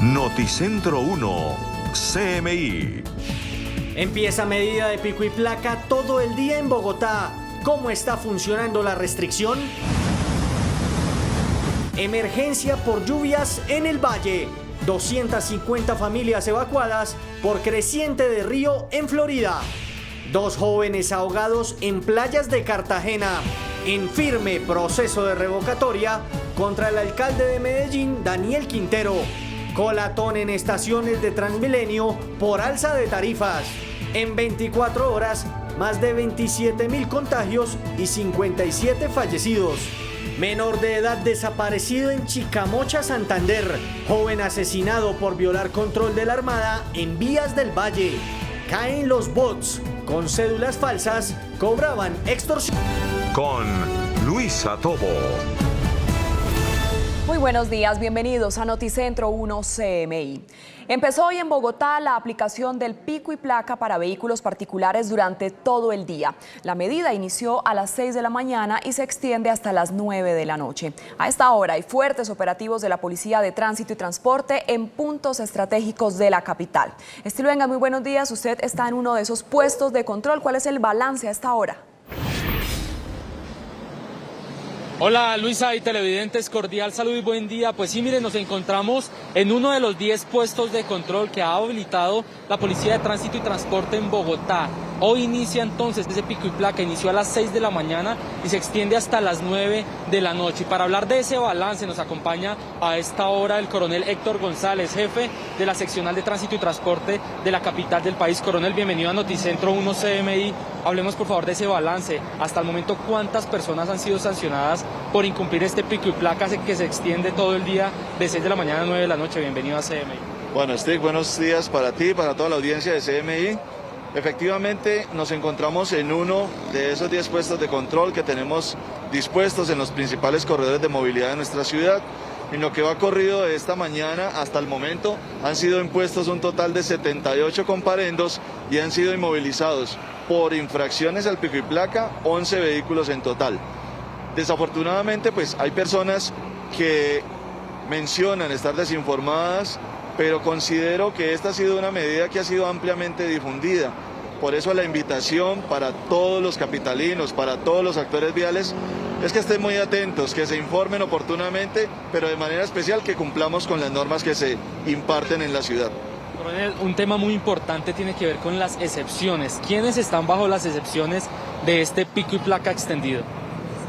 Noticentro 1, CMI. Empieza medida de pico y placa todo el día en Bogotá. ¿Cómo está funcionando la restricción? Emergencia por lluvias en el Valle. 250 familias evacuadas por creciente de río en Florida. 2 jóvenes ahogados en playas de Cartagena. En firme proceso de revocatoria contra el alcalde de Medellín, Daniel Quintero. Colatón en estaciones de Transmilenio por alza de tarifas. En 24 horas, más de 27.000 contagios y 57 fallecidos. Menor de edad desaparecido en Chicamocha, Santander. Joven asesinado por violar control de la Armada en vías del Valle. Caen los bots. Con cédulas falsas cobraban extorsión. Con Luisa Tobo. Muy buenos días, bienvenidos a Noticentro 1 CMI. Empezó hoy en Bogotá la aplicación del pico y placa para vehículos particulares durante todo el día. La medida inició a las 6 de la mañana y se extiende hasta las 9 de la noche. A esta hora hay fuertes operativos de la Policía de Tránsito y Transporte en puntos estratégicos de la capital. Estiluenga, muy buenos días. Usted está en uno de esos puestos de control. ¿Cuál es el balance a esta hora? Hola Luisa y televidentes, cordial saludo y buen día. Pues sí, miren, nos encontramos en uno de los 10 puestos de control que ha habilitado la Policía de Tránsito y Transporte en Bogotá. Hoy inicia entonces ese pico y placa, inició a las 6 de la mañana y se extiende hasta las 9 de la noche. Y para hablar de ese balance nos acompaña a esta hora el coronel Héctor González, jefe de la seccional de Tránsito y Transporte de la capital del país. Coronel, bienvenido a Noticentro 1 CMI. Hablemos por favor de ese balance. Hasta el momento, ¿cuántas personas han sido sancionadas por incumplir este pico y placa que se extiende todo el día de 6 de la mañana a 9 de la noche? Bienvenido a CMI. Bueno, Steve, buenos días para ti y para toda la audiencia de CMI. Efectivamente, nos encontramos en uno de esos 10 puestos de control que tenemos dispuestos en los principales corredores de movilidad de nuestra ciudad. En lo que va corrido de esta mañana hasta el momento han sido impuestos un total de 78 comparendos y han sido inmovilizados por infracciones al pico y placa 11 vehículos en total. Desafortunadamente, pues hay personas que mencionan estar desinformadas, pero considero que esta ha sido una medida que ha sido ampliamente difundida. Por eso la invitación para todos los capitalinos, para todos los actores viales, es que estén muy atentos, que se informen oportunamente, pero de manera especial que cumplamos con las normas que se imparten en la ciudad. Coronel, un tema muy importante tiene que ver con las excepciones. ¿Quiénes están bajo las excepciones de este pico y placa extendido?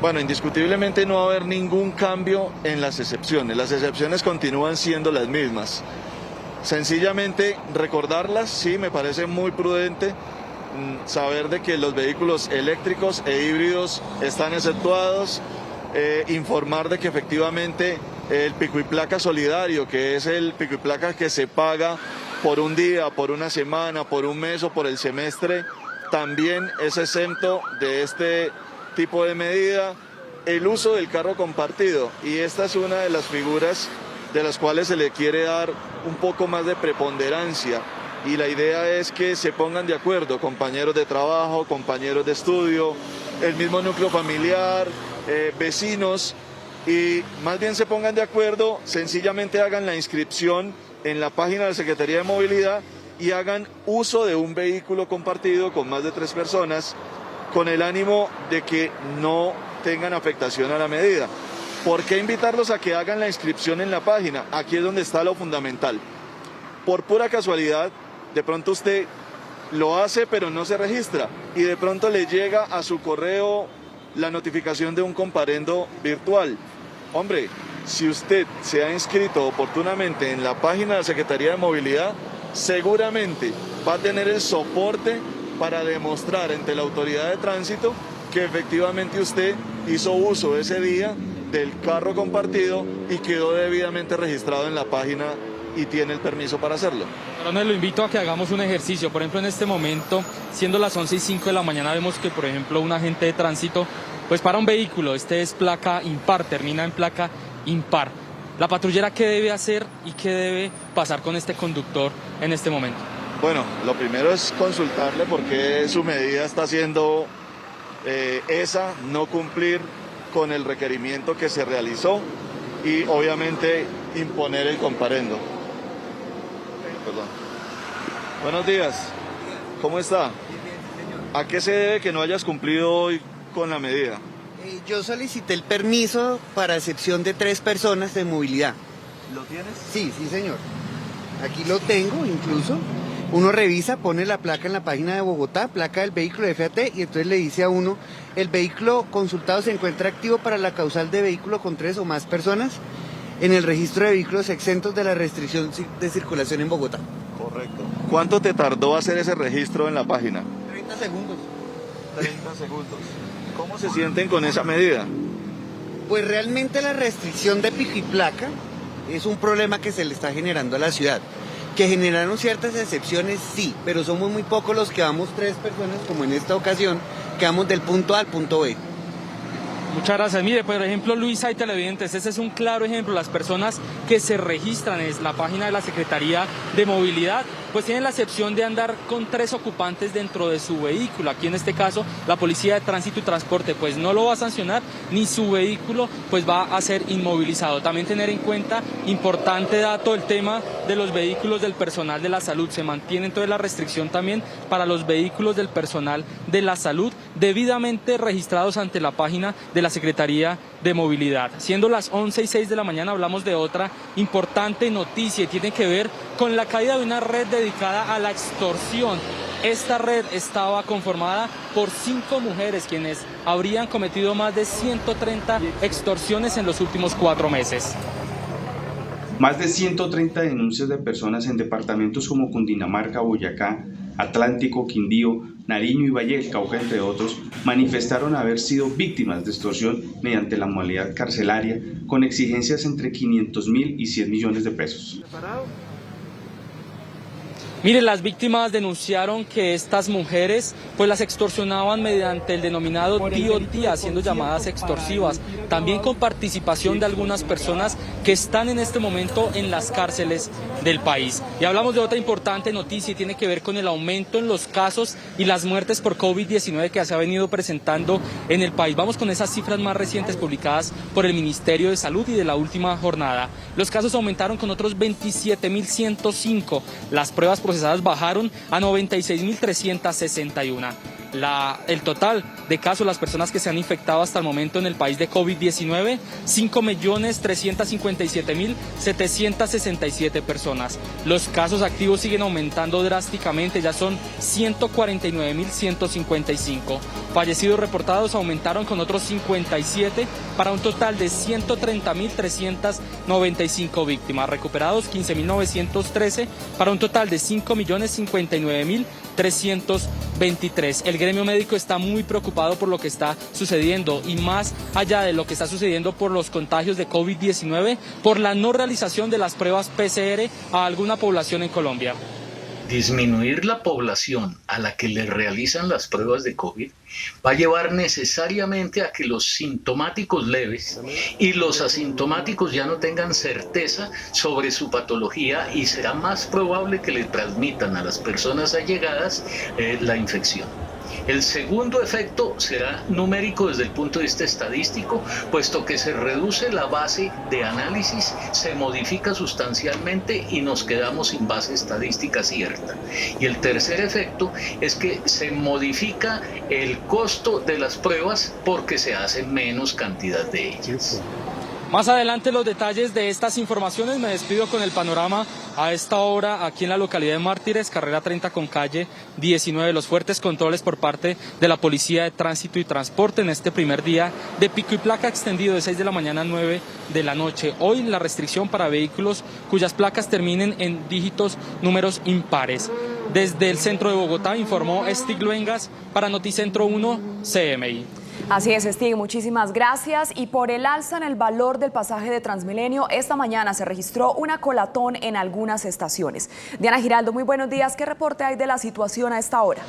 Bueno, indiscutiblemente no va a haber ningún cambio en las excepciones continúan siendo las mismas. Sencillamente recordarlas, sí, me parece muy prudente saber de que los vehículos eléctricos e híbridos están exceptuados, informar de que efectivamente el pico y placa solidario, que es el pico y placa que se paga por un día, por una semana, por un mes o por el semestre, también es exento de este tipo de medida. El uso del carro compartido, y esta es una de las figuras de las cuales se le quiere dar un poco más de preponderancia, y la idea es que se pongan de acuerdo compañeros de trabajo, compañeros de estudio, el mismo núcleo familiar, vecinos, y más bien se pongan de acuerdo, sencillamente hagan la inscripción en la página de la Secretaría de Movilidad y hagan uso de un vehículo compartido con más de 3 personas, con el ánimo de que no tengan afectación a la medida. ¿Por qué invitarlos a que hagan la inscripción en la página? Aquí es donde está lo fundamental. Por pura casualidad, de pronto usted lo hace pero no se registra y de pronto le llega a su correo la notificación de un comparendo virtual. Hombre, si usted se ha inscrito oportunamente en la página de la Secretaría de Movilidad, seguramente va a tener el soporte para demostrar ante la autoridad de tránsito que efectivamente usted hizo uso ese día del carro compartido y quedó debidamente registrado en la página y tiene el permiso para hacerlo. Coronel, lo invito a que hagamos un ejercicio. Por ejemplo, en este momento, siendo las 11:05 de la mañana, vemos que, por ejemplo, un agente de tránsito pues para un vehículo, este es placa impar, termina en placa impar. ¿La patrullera qué debe hacer y qué debe pasar con este conductor en este momento? Bueno, lo primero es consultarle por qué su medida está siendo esa, no cumplir con el requerimiento que se realizó y obviamente imponer el comparendo. Buenos días. ¿Cómo está? ¿A qué se debe que no hayas cumplido hoy con la medida? Yo solicité el permiso para excepción de 3 personas de movilidad. ¿Lo tienes? Sí, señor. Aquí lo tengo incluso. Uno revisa, pone la placa en la página de Bogotá, placa del vehículo de FAT, y entonces le dice a uno, el vehículo consultado se encuentra activo para la causal de vehículo con 3 o más personas en el registro de vehículos exentos de la restricción de circulación en Bogotá. Correcto. ¿Cuánto te tardó hacer ese registro en la página? 30 segundos. 30 segundos. ¿Cómo se sienten con esa medida? Pues realmente la restricción de pico y placa es un problema que se le está generando a la ciudad. Que generaron ciertas excepciones, sí, pero somos muy pocos los que vamos 3 personas, como en esta ocasión, que vamos del punto A al punto B. Muchas gracias. Mire, por ejemplo, Luisa y televidentes, ese es un claro ejemplo. Las personas que se registran en la página de la Secretaría de Movilidad, pues tienen la excepción de andar con 3 ocupantes dentro de su vehículo. Aquí en este caso, la Policía de Tránsito y Transporte pues no lo va a sancionar, ni su vehículo pues va a ser inmovilizado. También tener en cuenta, importante dato, el tema de los vehículos del personal de la salud. Se mantiene entonces la restricción también para los vehículos del personal de la salud debidamente registrados ante la página de la Secretaría de Movilidad. Siendo las 11:06 de la mañana, hablamos de otra importante noticia y tiene que ver con la caída de una red dedicada a la extorsión. Esta red estaba conformada por 5 mujeres quienes habrían cometido más de 130 extorsiones en los últimos 4 meses. Más de 130 denuncias de personas en departamentos como Cundinamarca, Boyacá, Atlántico, Quindío, Nariño y Valle del Cauca, entre otros, manifestaron haber sido víctimas de extorsión mediante la modalidad carcelaria, con exigencias entre 500.000 y 100 millones de pesos. Mire, las víctimas denunciaron que estas mujeres pues las extorsionaban mediante el denominado tío-tía, haciendo llamadas extorsivas, también con participación de algunas personas que están en este momento en las cárceles del país. Y hablamos de otra importante noticia y tiene que ver con el aumento en los casos y las muertes por COVID-19 que se ha venido presentando en el país. Vamos con esas cifras más recientes publicadas por el Ministerio de Salud y de la última jornada. Los casos aumentaron con otros 27.105. Las pruebas procesadas bajaron a 96.361. El total de casos, las personas que se han infectado hasta el momento en el país de COVID-19, 5.357.767 personas. Los casos activos siguen aumentando drásticamente, ya son 149.155. Fallecidos reportados aumentaron con otros 57 para un total de 130.395 víctimas. Recuperados 15.913 para un total de 5.059.323. El gremio médico está muy preocupado por lo que está sucediendo y más allá de lo que está sucediendo por los contagios de COVID-19, por la no realización de las pruebas PCR a alguna población en Colombia. Disminuir la población a la que le realizan las pruebas de COVID va a llevar necesariamente a que los sintomáticos leves y los asintomáticos ya no tengan certeza sobre su patología y será más probable que le transmitan a las personas allegadas la infección. El segundo efecto será numérico desde el punto de vista estadístico, puesto que se reduce la base de análisis, se modifica sustancialmente y nos quedamos sin base estadística cierta. Y el tercer efecto es que se modifica el costo de las pruebas porque se hace menos cantidad de ellas. Más adelante los detalles de estas informaciones. Me despido con el panorama a esta hora aquí en la localidad de Mártires, carrera 30 con calle 19. Los fuertes controles por parte de la Policía de Tránsito y Transporte en este primer día de pico y placa extendido de 6 de la mañana a 9 de la noche. Hoy la restricción para vehículos cuyas placas terminen en números impares. Desde el centro de Bogotá informó Stig Luengas para Noticentro 1 CMI. Así es, Stig, muchísimas gracias. Y por el alza en el valor del pasaje de Transmilenio, esta mañana se registró una colatón en algunas estaciones. Diana Giraldo, muy buenos días. ¿Qué reporte hay de la situación a esta hora?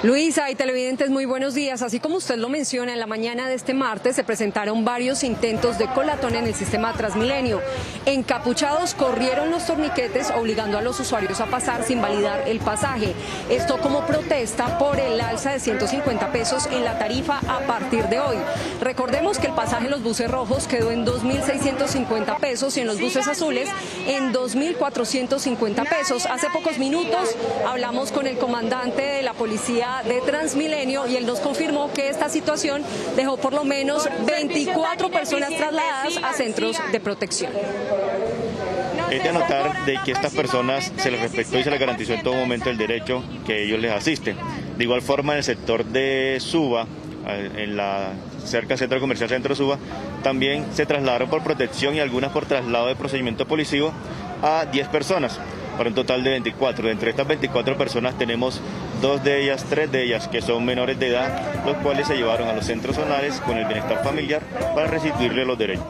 Luisa y televidentes, muy buenos días. Así como usted lo menciona, en la mañana de este martes se presentaron varios intentos de colatón en el sistema Transmilenio. Encapuchados corrieron los torniquetes obligando a los usuarios a pasar sin validar el pasaje. Esto como protesta por el alza de 150 pesos en la tarifa a partir de hoy. Recordemos que el pasaje en los buses rojos quedó en 2.650 pesos y en los buses azules en 2.450 pesos. Hace pocos minutos hablamos con el comandante de la policía de Transmilenio y él nos confirmó que esta situación dejó por lo menos 24 personas trasladadas a centros de protección. Es de anotar de que a estas personas se les respetó y se les garantizó en todo momento el derecho que ellos les asisten. De igual forma, en el sector de Suba, cerca del centro comercial Centro Suba, también se trasladaron por protección y algunas por traslado de procedimiento policivo a 10 personas, para un total de 24. Entre estas 24 personas tenemos 3 de ellas que son menores de edad, los cuales se llevaron a los centros zonales con el bienestar familiar para restituirle los derechos.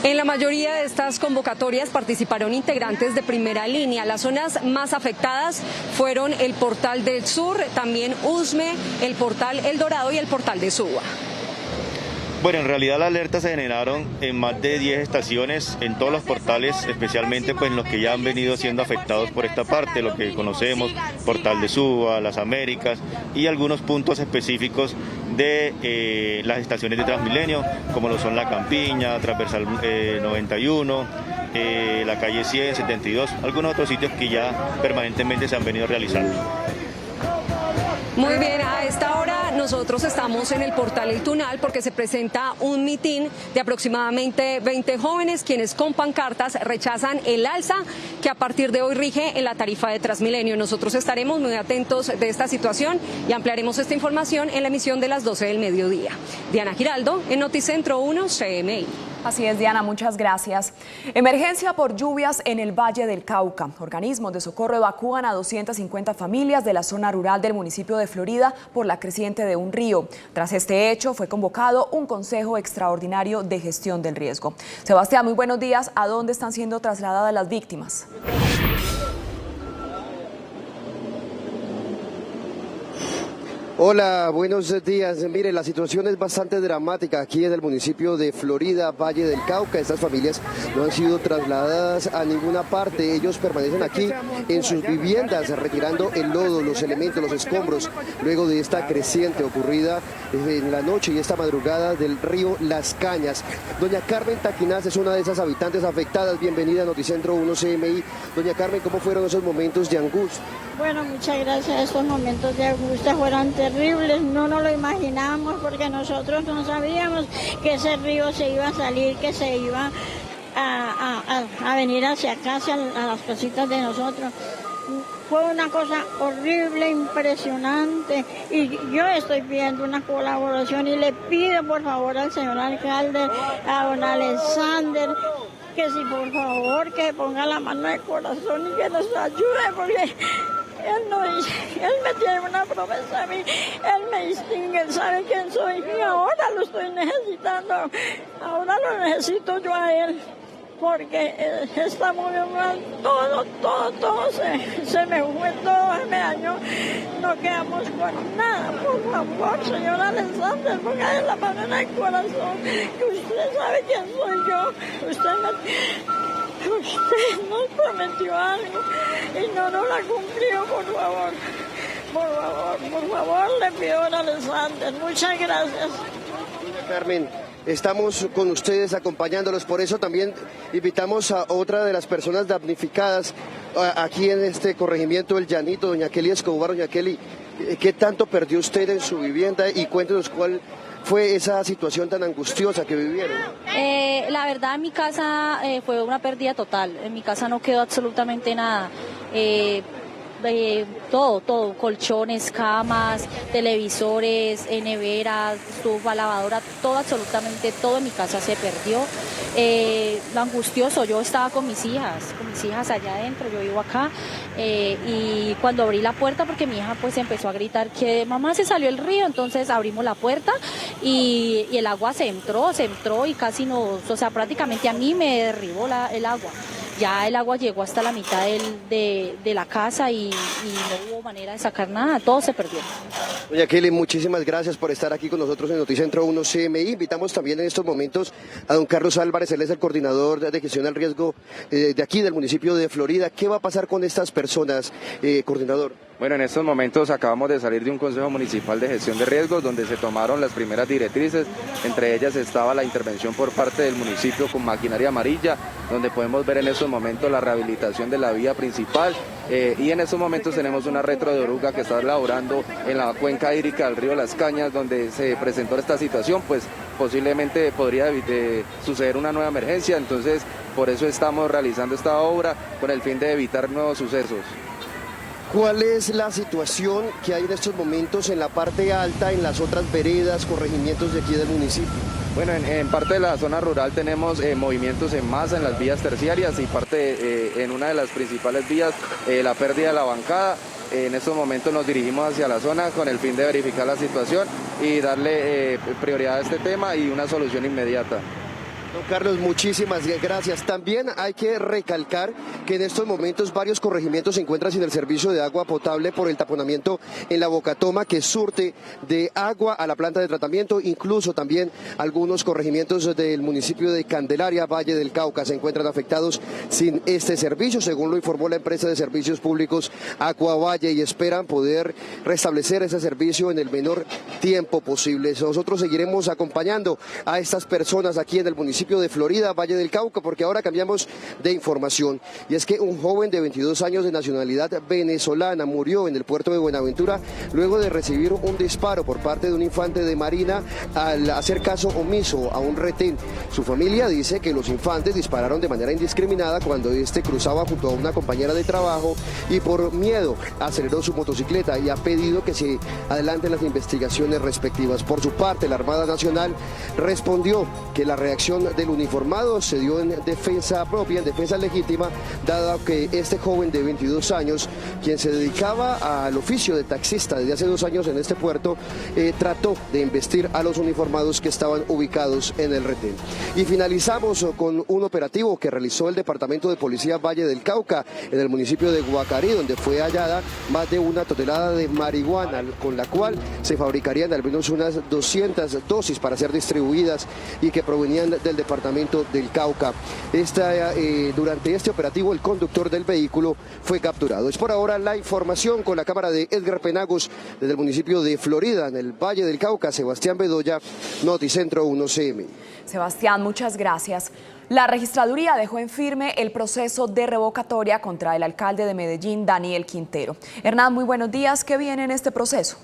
En la mayoría de estas convocatorias participaron integrantes de primera línea. Las zonas más afectadas fueron el Portal del Sur, también Usme, el Portal El Dorado y el Portal de Suba. Bueno, en realidad las alertas se generaron en más de 10 estaciones, en todos los portales, especialmente pues en los que ya han venido siendo afectados por esta parte, lo que conocemos, Portal de Suba, Las Américas y algunos puntos específicos de las estaciones de Transmilenio, como lo son La Campiña, Transversal 91, la calle 100, 72, algunos otros sitios que ya permanentemente se han venido realizando. Muy bien, a esta hora nosotros estamos en el Portal El Tunal porque se presenta un mitin de aproximadamente 20 jóvenes quienes con pancartas rechazan el alza que a partir de hoy rige en la tarifa de Transmilenio. Nosotros estaremos muy atentos de esta situación y ampliaremos esta información en la emisión de las 12 del mediodía. Diana Giraldo, en Noticentro 1 CMI. Así es, Diana, muchas gracias. Emergencia por lluvias en el Valle del Cauca. Organismos de socorro evacúan a 250 familias de la zona rural del municipio de Florida por la creciente de un río. Tras este hecho, fue convocado un consejo extraordinario de gestión del riesgo. Sebastián, muy buenos días. ¿A dónde están siendo trasladadas las víctimas? Hola, buenos días. Mire, la situación es bastante dramática aquí en el municipio de Florida, Valle del Cauca. Estas familias no han sido trasladadas a ninguna parte. Ellos permanecen aquí en sus viviendas, retirando el lodo, los elementos, los escombros, luego de esta creciente ocurrida en la noche y esta madrugada del río Las Cañas. Doña Carmen Taquinaz es una de esas habitantes afectadas. Bienvenida a Noticentro 1 CMI. Doña Carmen, ¿cómo fueron esos momentos de angustia? Bueno, muchas gracias. Esos momentos de angustia fueron terribles, no nos lo imaginábamos porque nosotros no sabíamos que ese río se iba a salir, que se iba a venir hacia acá, hacia las casitas de nosotros. Fue una cosa horrible, impresionante, y yo estoy pidiendo una colaboración y le pido por favor al señor alcalde, a don Alexander, que si por favor que ponga la mano en el corazón y que nos ayude, porque él me tiene una promesa a mí, él me distingue, él sabe quién soy y ahora lo estoy necesitando, ahora lo necesito yo a él, porque está muy mal, todo se me fue, todo se me dañó, no quedamos con nada, por favor, señor Alexander, póngale la mano en el corazón, que usted sabe quién soy yo, Usted nos prometió algo y no nos la cumplió, por favor, le pido a Alexander. Muchas gracias. Carmen, estamos con ustedes acompañándolos, por eso también invitamos a otra de las personas damnificadas aquí en este corregimiento del Llanito, doña Kelly Escobar. Doña Kelly, ¿qué tanto perdió usted en su vivienda? Y cuéntenos cuál fue esa situación tan angustiosa que vivieron. La verdad, en mi casa fue una pérdida total. En mi casa no quedó absolutamente nada. Todo, colchones, camas, televisores, neveras, estufa, lavadora, absolutamente todo en mi casa se perdió. Lo angustioso, yo estaba con mis hijas allá adentro, yo vivo acá, y cuando abrí la puerta, porque mi hija pues empezó a gritar que mamá se salió el río, entonces abrimos la puerta y el agua se entró y casi prácticamente a mí me derribó el agua. Ya el agua llegó hasta la mitad de la casa y no hubo manera de sacar nada, todo se perdió. Doña Kelly, muchísimas gracias por estar aquí con nosotros en Noticentro 1 CMI. Invitamos también en estos momentos a don Carlos Álvarez, él es el coordinador de gestión al riesgo de aquí del municipio de Florida. ¿Qué va a pasar con estas personas, coordinador? Bueno, en estos momentos acabamos de salir de un Consejo Municipal de Gestión de Riesgos donde se tomaron las primeras directrices, entre ellas estaba la intervención por parte del municipio con maquinaria amarilla, donde podemos ver en estos momentos la rehabilitación de la vía principal y en estos momentos tenemos una retro de oruga que está elaborando en la cuenca hídrica del río Las Cañas, donde se presentó esta situación, pues posiblemente podría suceder una nueva emergencia, entonces por eso estamos realizando esta obra con el fin de evitar nuevos sucesos. ¿Cuál es la situación que hay en estos momentos en la parte alta, en las otras veredas, corregimientos de aquí del municipio? Bueno, en parte de la zona rural tenemos movimientos en masa en las vías terciarias y parte en una de las principales vías, la pérdida de la bancada. En estos momentos nos dirigimos hacia la zona con el fin de verificar la situación y darle prioridad a este tema y una solución inmediata. Don Carlos, muchísimas gracias. También hay que recalcar que en estos momentos varios corregimientos se encuentran sin el servicio de agua potable por el taponamiento en la Bocatoma que surte de agua a la planta de tratamiento. Incluso también algunos corregimientos del municipio de Candelaria, Valle del Cauca, se encuentran afectados sin este servicio, según lo informó la empresa de servicios públicos Aqua Valle, y esperan poder restablecer ese servicio en el menor tiempo posible. Nosotros seguiremos acompañando a estas personas aquí en el municipio de Florida, Valle del Cauca, porque ahora cambiamos de información. Y es que un joven de 22 años de nacionalidad venezolana murió en el puerto de Buenaventura luego de recibir un disparo por parte de un infante de marina al hacer caso omiso a un retén. Su familia dice que los infantes dispararon de manera indiscriminada cuando este cruzaba junto a una compañera de trabajo y por miedo aceleró su motocicleta y ha pedido que se adelanten las investigaciones respectivas. Por su parte, la Armada Nacional respondió que la reacción del uniformado se dio en defensa propia, en defensa legítima, dado que este joven de 22 años, quien se dedicaba al oficio de taxista desde hace 2 años en este puerto, trató de embestir a los uniformados que estaban ubicados en el retén. Y finalizamos con un operativo que realizó el Departamento de Policía Valle del Cauca en el municipio de Guacarí, donde fue hallada más de 1 tonelada de marihuana, con la cual se fabricarían al menos unas 200 dosis para ser distribuidas y que provenían del departamento del Cauca. Durante este operativo el conductor del vehículo fue capturado. Es por ahora la información con la cámara de Edgar Penagos desde el municipio de Florida, en el Valle del Cauca. Sebastián Bedoya, Noticentro 1 CM. Sebastián, muchas gracias. La registraduría dejó en firme el proceso de revocatoria contra el alcalde de Medellín, Daniel Quintero. Hernán, muy buenos días. ¿Qué viene en este proceso?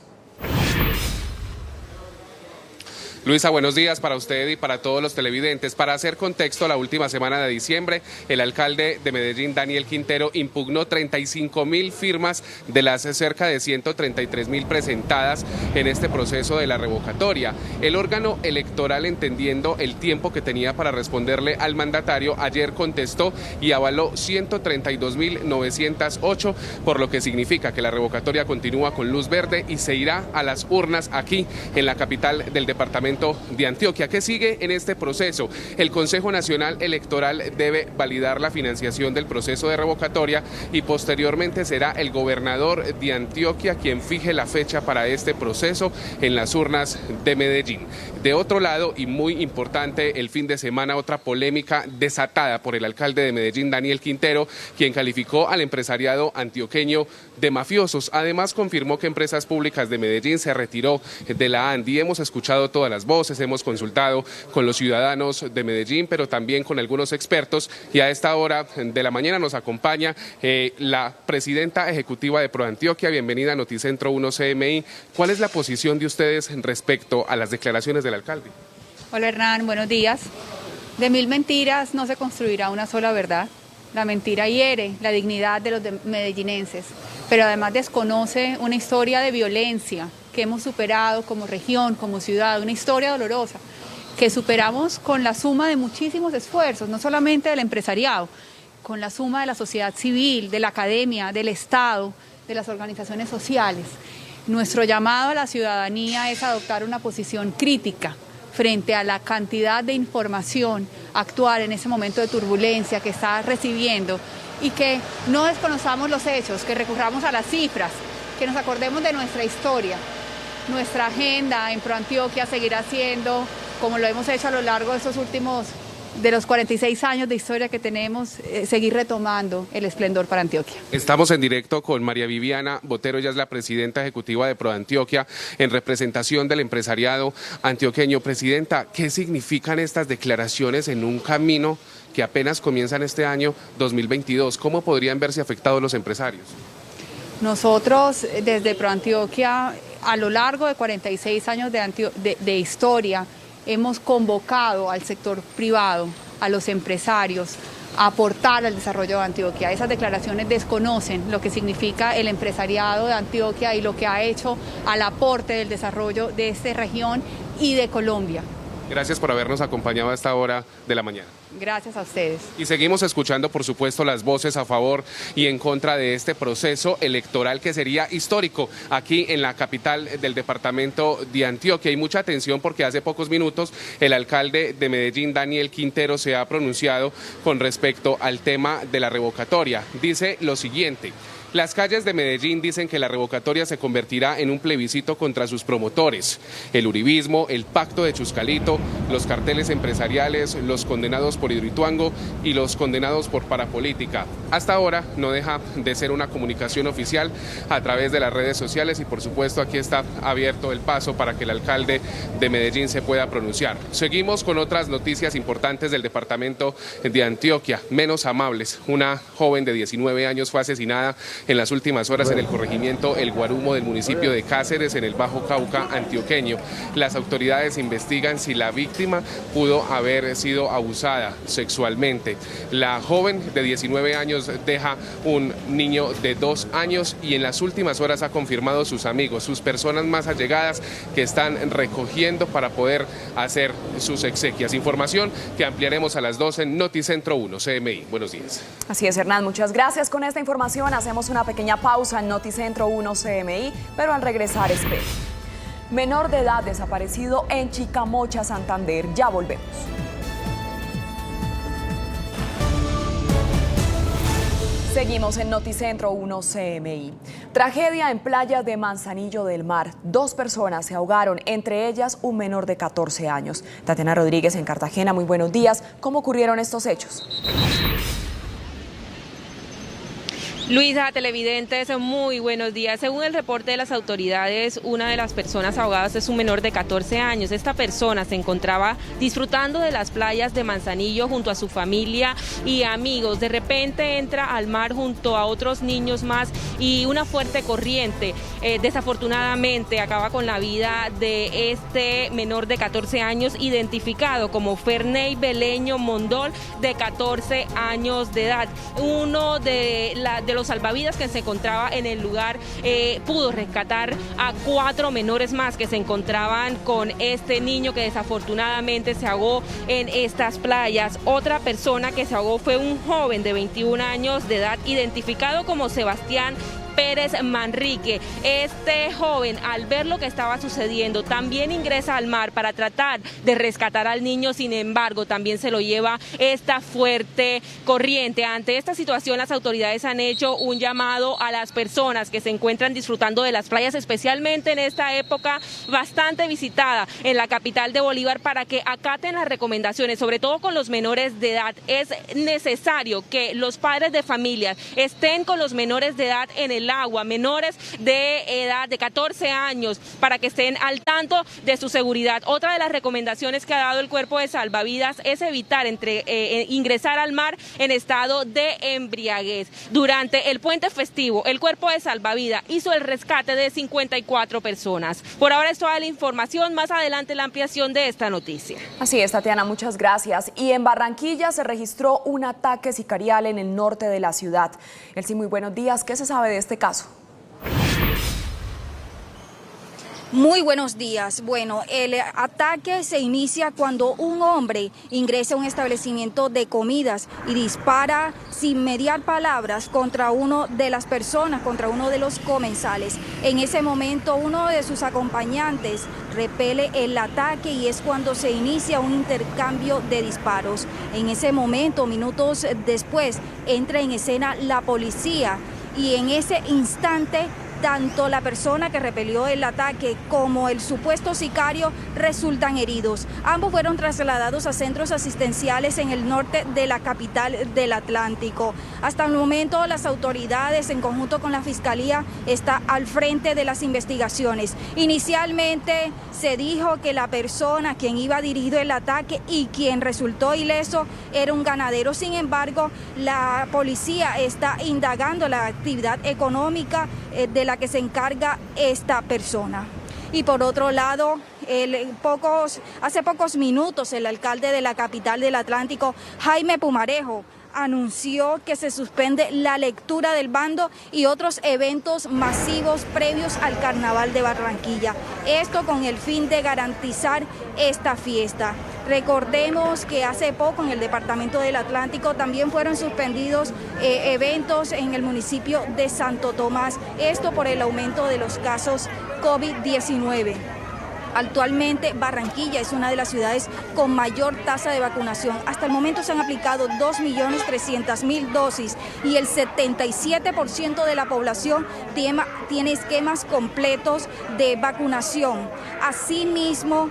Luisa, buenos días para usted y para todos los televidentes. Para hacer contexto, la última semana de diciembre, el alcalde de Medellín, Daniel Quintero, impugnó 35.000 firmas de las cerca de 133.000 presentadas en este proceso de la revocatoria. El órgano electoral, entendiendo el tiempo que tenía para responderle al mandatario, ayer contestó y avaló 132.908, por lo que significa que la revocatoria continúa con luz verde y se irá a las urnas aquí en la capital del departamento de Antioquia. ¿Qué sigue en este proceso? El Consejo Nacional Electoral debe validar la financiación del proceso de revocatoria y posteriormente será el gobernador de Antioquia quien fije la fecha para este proceso en las urnas de Medellín. De otro lado, y muy importante, el fin de semana otra polémica desatada por el alcalde de Medellín, Daniel Quintero, quien calificó al empresariado antioqueño de mafiosos. Además, confirmó que Empresas Públicas de Medellín se retiró de la ANDI. Hemos escuchado todas las voces, hemos consultado con los ciudadanos de Medellín, pero también con algunos expertos, y a esta hora de la mañana nos acompaña la presidenta ejecutiva de ProAntioquia. Bienvenida a Noticentro 1 CMI. ¿Cuál es la posición de ustedes respecto a las declaraciones del alcalde? Hola Hernán, buenos días. De 1000 mentiras no se construirá una sola verdad. La mentira hiere la dignidad de los medellinenses, pero además desconoce una historia de violencia que hemos superado como región, como ciudad, una historia dolorosa que superamos con la suma de muchísimos esfuerzos, no solamente del empresariado, con la suma de la sociedad civil, de la academia, del Estado, de las organizaciones sociales. Nuestro llamado a la ciudadanía es adoptar una posición crítica frente a la cantidad de información actual en ese momento de turbulencia que está recibiendo y que no desconozcamos los hechos, que recurramos a las cifras, que nos acordemos de nuestra historia. Nuestra agenda en ProAntioquia seguirá siendo, como lo hemos hecho a lo largo de de los 46 años de historia que tenemos, seguir retomando el esplendor para Antioquia. Estamos en directo con María Viviana Botero, ella es la presidenta ejecutiva de ProAntioquia en representación del empresariado antioqueño. Presidenta, ¿qué significan estas declaraciones en un camino que apenas comienza en este año 2022? ¿Cómo podrían verse afectados los empresarios? Nosotros desde ProAntioquia, a lo largo de 46 años de historia, hemos convocado al sector privado, a los empresarios, a aportar al desarrollo de Antioquia. Esas declaraciones desconocen lo que significa el empresariado de Antioquia y lo que ha hecho al aporte del desarrollo de esta región y de Colombia. Gracias por habernos acompañado a esta hora de la mañana. Gracias a ustedes. Y seguimos escuchando, por supuesto, las voces a favor y en contra de este proceso electoral que sería histórico aquí en la capital del departamento de Antioquia. Hay mucha atención porque hace pocos minutos el alcalde de Medellín, Daniel Quintero, se ha pronunciado con respecto al tema de la revocatoria. Dice lo siguiente: las calles de Medellín dicen que la revocatoria se convertirá en un plebiscito contra sus promotores. El uribismo, el pacto de Chuscalito, los carteles empresariales, los condenados por Hidroituango y los condenados por parapolítica. Hasta ahora no deja de ser una comunicación oficial a través de las redes sociales y por supuesto aquí está abierto el paso para que el alcalde de Medellín se pueda pronunciar. Seguimos con otras noticias importantes del departamento de Antioquia, menos amables. Una joven de 19 años fue asesinada en las últimas horas en el corregimiento El Guarumo del municipio de Cáceres, en el Bajo Cauca antioqueño. Las autoridades investigan si la víctima pudo haber sido abusada sexualmente. La joven de 19 años deja un niño de 2 años y en las últimas horas ha confirmado sus amigos, sus personas más allegadas que están recogiendo para poder hacer sus exequias. Información que ampliaremos a las 12 en Noticentro 1 CMI. Buenos días. Así es, Hernán, muchas gracias. Con esta información hacemos una pequeña pausa en Noticentro 1 CMI, pero al regresar espere. Menor de edad desaparecido en Chicamocha, Santander. Ya volvemos. Seguimos en Noticentro 1 CMI. Tragedia en playa de Manzanillo del Mar. 2 personas se ahogaron, entre ellas un menor de 14 años. Tatiana Rodríguez en Cartagena, muy buenos días. ¿Cómo ocurrieron estos hechos? Luisa, televidentes, muy buenos días. Según el reporte de las autoridades, una de las personas ahogadas es un menor de 14 años. Esta persona se encontraba disfrutando de las playas de Manzanillo junto a su familia y amigos. De repente entra al mar junto a otros niños más y una fuerte corriente desafortunadamente acaba con la vida de este menor de 14 años, identificado como Ferney Beleño Mondol, de 14 años de edad. Uno de los salvavidas que se encontraba en el lugar pudo rescatar a 4 menores más que se encontraban con este niño que desafortunadamente se ahogó en estas playas. Otra persona que se ahogó fue un joven de 21 años de edad, identificado como Sebastián Pérez Manrique. Este joven, al ver lo que estaba sucediendo, también ingresa al mar para tratar de rescatar al niño. Sin embargo, también se lo lleva esta fuerte corriente. Ante esta situación, las autoridades han hecho un llamado a las personas que se encuentran disfrutando de las playas, especialmente en esta época bastante visitada en la capital de Bolívar, para que acaten las recomendaciones, sobre todo con los menores de edad. Es necesario que los padres de familia estén con los menores de edad en el agua, menores de edad de 14 años, para que estén al tanto de su seguridad. Otra de las recomendaciones que ha dado el Cuerpo de Salvavidas es evitar ingresar al mar en estado de embriaguez. Durante el puente festivo, el Cuerpo de Salvavidas hizo el rescate de 54 personas. Por ahora es toda la información. Más adelante la ampliación de esta noticia. Así es, Tatiana, muchas gracias. Y en Barranquilla se registró un ataque sicarial en el norte de la ciudad. Elsie, muy buenos días. ¿Qué se sabe de este caso? Muy buenos días. Bueno, el ataque se inicia cuando un hombre ingresa a un establecimiento de comidas y dispara sin mediar palabras contra uno de las personas, contra uno de los comensales. En ese momento uno de sus acompañantes repele el ataque y es cuando se inicia un intercambio de disparos. En ese momento, minutos después, entra en escena la policía y en ese instante tanto la persona que repelió el ataque como el supuesto sicario resultan heridos. Ambos fueron trasladados a centros asistenciales en el norte de la capital del Atlántico. Hasta el momento las autoridades en conjunto con la Fiscalía está al frente de las investigaciones. Inicialmente se dijo que la persona quien iba dirigido el ataque y quien resultó ileso era un ganadero. Sin embargo, la policía está indagando la actividad económica de la que se encarga esta persona. Y por otro lado, hace pocos minutos el alcalde de la capital del Atlántico, Jaime Pumarejo, anunció que se suspende la lectura del bando y otros eventos masivos previos al Carnaval de Barranquilla. Esto con el fin de garantizar esta fiesta. Recordemos que hace poco en el departamento del Atlántico también fueron suspendidos eventos en el municipio de Santo Tomás. Esto por el aumento de los casos COVID-19. Actualmente Barranquilla es una de las ciudades con mayor tasa de vacunación. Hasta el momento se han aplicado 2.300.000 dosis y el 77% de la población tiene esquemas completos de vacunación. Asimismo,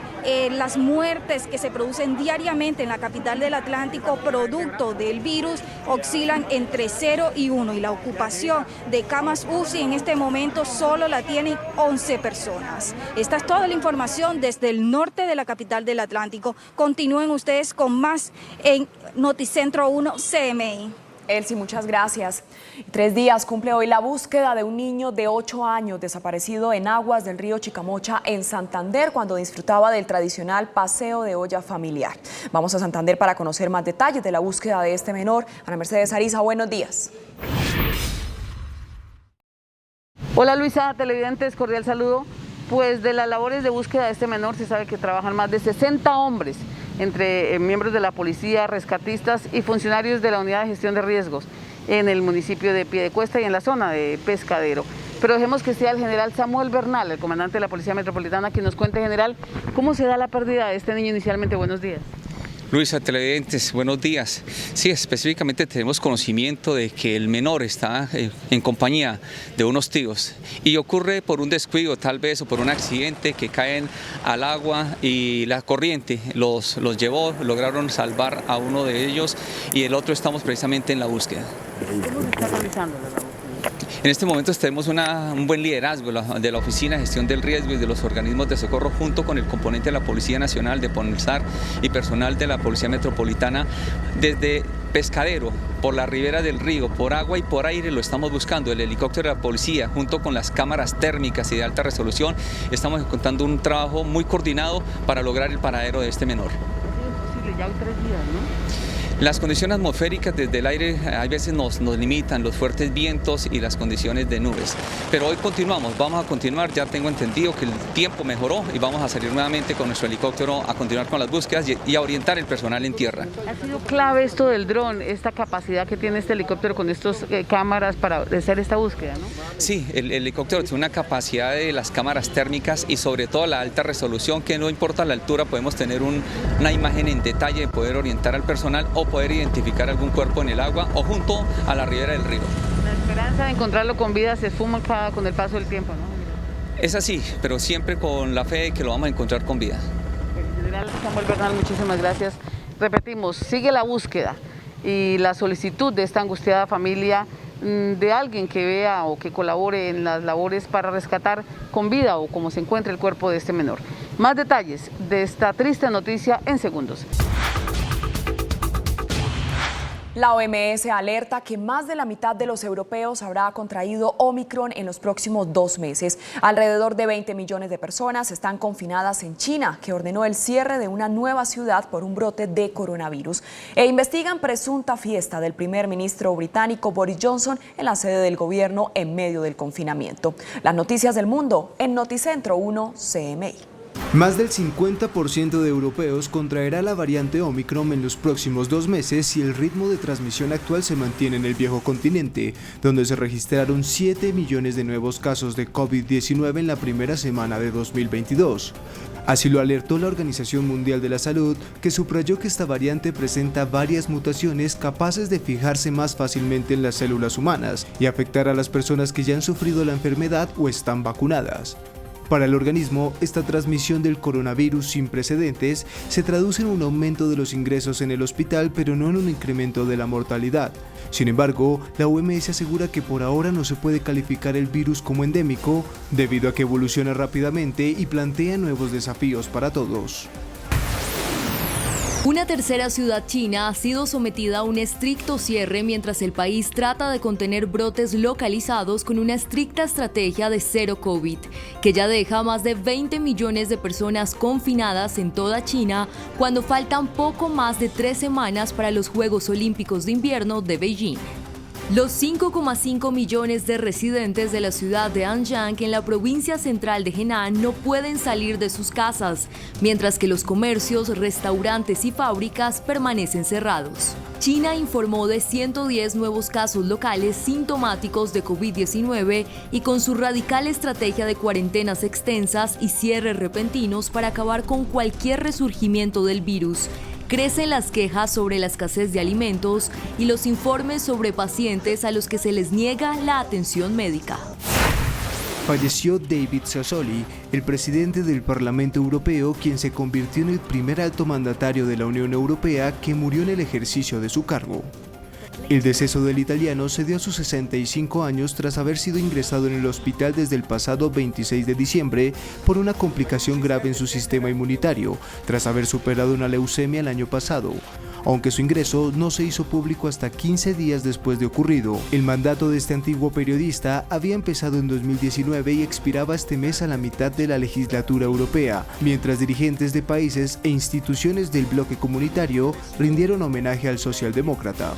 las muertes que se producen diariamente en la capital del Atlántico producto del virus oscilan entre 0 y 1 y la ocupación de camas UCI en este momento solo la tienen 11 personas. Esta es toda la información desde el norte de la capital del Atlántico. Continúen ustedes con más en Noticentro 1 CMI. Elsie, muchas gracias. 3 días cumple hoy la búsqueda de un niño de 8 años desaparecido en aguas del río Chicamocha en Santander cuando disfrutaba del tradicional paseo de olla familiar. Vamos a Santander para conocer más detalles de la búsqueda de este menor. Ana Mercedes Ariza, buenos días. Hola Luisa, televidentes, cordial saludo. Pues de las labores de búsqueda de este menor se sabe que trabajan más de 60 hombres, entre miembros de la policía, rescatistas y funcionarios de la Unidad de Gestión de Riesgos en el municipio de Piedecuesta y en la zona de Pescadero. Pero dejemos que sea el general Samuel Bernal, el comandante de la Policía Metropolitana, quien nos cuente, general, cómo se da la pérdida de este niño inicialmente. Buenos días. Luisa, televidentes, buenos días. Sí, específicamente tenemos conocimiento de que el menor está en compañía de unos tíos y ocurre por un descuido tal vez o por un accidente que caen al agua y la corriente los llevó, lograron salvar a uno de ellos y el otro estamos precisamente en la búsqueda. ¿Cómo se está realizando la labor? En este momento tenemos un buen liderazgo de la Oficina de Gestión del Riesgo y de los organismos de socorro junto con el componente de la Policía Nacional, de PONELSAR y personal de la Policía Metropolitana desde Pescadero, por la ribera del río, por agua y por aire lo estamos buscando. El helicóptero de la policía junto con las cámaras térmicas y de alta resolución estamos ejecutando un trabajo muy coordinado para lograr el paradero de este menor. Ha sido posible ya hoy 3 días, ¿no? Las condiciones atmosféricas desde el aire a veces nos limitan, los fuertes vientos y las condiciones de nubes. Pero hoy continuamos, vamos a continuar, ya tengo entendido que el tiempo mejoró y vamos a salir nuevamente con nuestro helicóptero a continuar con las búsquedas y a orientar el personal en tierra. Ha sido clave esto del dron, esta capacidad que tiene este helicóptero con estas cámaras para hacer esta búsqueda, ¿no? Sí, el helicóptero tiene una capacidad de las cámaras térmicas y sobre todo la alta resolución, que no importa la altura, podemos tener una imagen en detalle de poder orientar al personal o poder identificar algún cuerpo en el agua o junto a la ribera del río. La esperanza de encontrarlo con vida se esfuma con el paso del tiempo, ¿no? Es así, pero siempre con la fe de que lo vamos a encontrar con vida. El general Samuel Bernal, muchísimas gracias. Repetimos, sigue la búsqueda y la solicitud de esta angustiada familia de alguien que vea o que colabore en las labores para rescatar con vida o como se encuentra el cuerpo de este menor. Más detalles de esta triste noticia en segundos. La OMS alerta que más de la mitad de los europeos habrá contraído Omicron en los próximos 2 meses. Alrededor de 20 millones de personas están confinadas en China, que ordenó el cierre de una nueva ciudad por un brote de coronavirus. E investigan presunta fiesta del primer ministro británico Boris Johnson en la sede del gobierno en medio del confinamiento. Las noticias del mundo en Noticentro 1 CMI. Más del 50% de europeos contraerá la variante Omicron en los próximos 2 meses si el ritmo de transmisión actual se mantiene en el viejo continente, donde se registraron 7 millones de nuevos casos de COVID-19 en la primera semana de 2022. Así lo alertó la Organización Mundial de la Salud, que subrayó que esta variante presenta varias mutaciones capaces de fijarse más fácilmente en las células humanas y afectar a las personas que ya han sufrido la enfermedad o están vacunadas. Para el organismo, esta transmisión del coronavirus sin precedentes se traduce en un aumento de los ingresos en el hospital, pero no en un incremento de la mortalidad. Sin embargo, la OMS asegura que por ahora no se puede calificar el virus como endémico, debido a que evoluciona rápidamente y plantea nuevos desafíos para todos. Una tercera ciudad china ha sido sometida a un estricto cierre mientras el país trata de contener brotes localizados con una estricta estrategia de cero COVID, que ya deja a más de 20 millones de personas confinadas en toda China cuando faltan poco más de 3 semanas para los Juegos Olímpicos de Invierno de Beijing. Los 5,5 millones de residentes de la ciudad de Anyang en la provincia central de Henan no pueden salir de sus casas, mientras que los comercios, restaurantes y fábricas permanecen cerrados. China informó de 110 nuevos casos locales sintomáticos de COVID-19 y con su radical estrategia de cuarentenas extensas y cierres repentinos para acabar con cualquier resurgimiento del virus, crecen las quejas sobre la escasez de alimentos y los informes sobre pacientes a los que se les niega la atención médica. Falleció David Sassoli, el presidente del Parlamento Europeo, quien se convirtió en el primer alto mandatario de la Unión Europea que murió en el ejercicio de su cargo. El deceso del italiano se dio a sus 65 años tras haber sido ingresado en el hospital desde el pasado 26 de diciembre por una complicación grave en su sistema inmunitario, tras haber superado una leucemia el año pasado. Aunque su ingreso no se hizo público hasta 15 días después de ocurrido, el mandato de este antiguo periodista había empezado en 2019 y expiraba este mes a la mitad de la legislatura europea, mientras dirigentes de países e instituciones del bloque comunitario rindieron homenaje al socialdemócrata.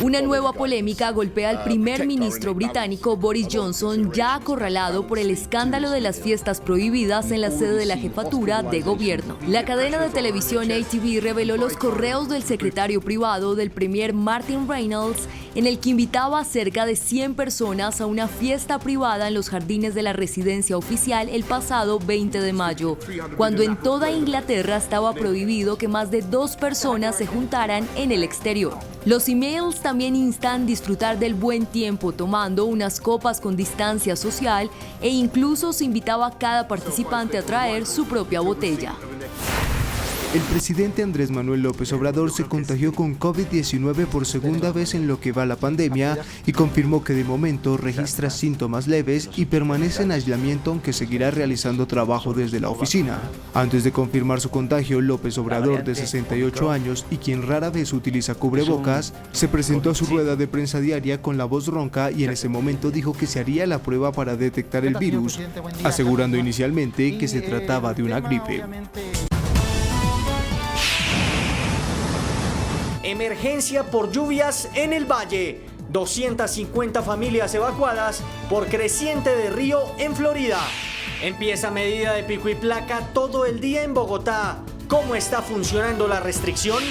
Una nueva polémica golpea al primer ministro británico Boris Johnson, ya acorralado por el escándalo de las fiestas prohibidas en la sede de la jefatura de gobierno. La cadena de televisión ATV reveló los correos del secretario privado del premier Martin Reynolds, en el que invitaba a cerca de 100 personas a una fiesta privada en los jardines de la residencia oficial el pasado 20 de mayo, cuando en toda Inglaterra estaba prohibido que más de 2 personas se juntaran en el exterior. Los emails también instan disfrutar del buen tiempo tomando unas copas con distancia social e incluso se invitaba a cada participante a traer su propia botella. El presidente Andrés Manuel López Obrador se contagió con COVID-19 por segunda vez en lo que va la pandemia y confirmó que de momento registra síntomas leves y permanece en aislamiento, aunque seguirá realizando trabajo desde la oficina. Antes de confirmar su contagio, López Obrador, de 68 años y quien rara vez utiliza cubrebocas, se presentó a su rueda de prensa diaria con la voz ronca y en ese momento dijo que se haría la prueba para detectar el virus, asegurando inicialmente que se trataba de una gripe. Emergencia por lluvias en el Valle. 250 familias evacuadas por creciente de río en Florida. Empieza medida de pico y placa todo el día en Bogotá. ¿Cómo está funcionando la restricción?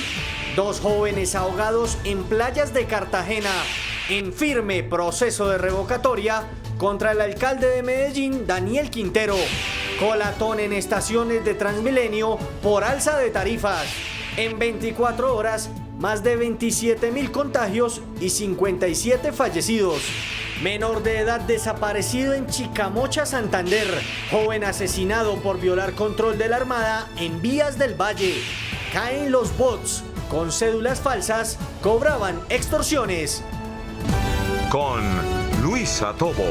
2 jóvenes ahogados en playas de Cartagena. En firme proceso de revocatoria contra el alcalde de Medellín, Daniel Quintero. Colatón en estaciones de Transmilenio por alza de tarifas. En 24 horas, más de 27.000 contagios y 57 fallecidos. Menor de edad desaparecido en Chicamocha, Santander. Joven asesinado por violar control de la Armada en vías del Valle. Caen los bots. Con cédulas falsas, cobraban extorsiones. Con Luisa Tobo.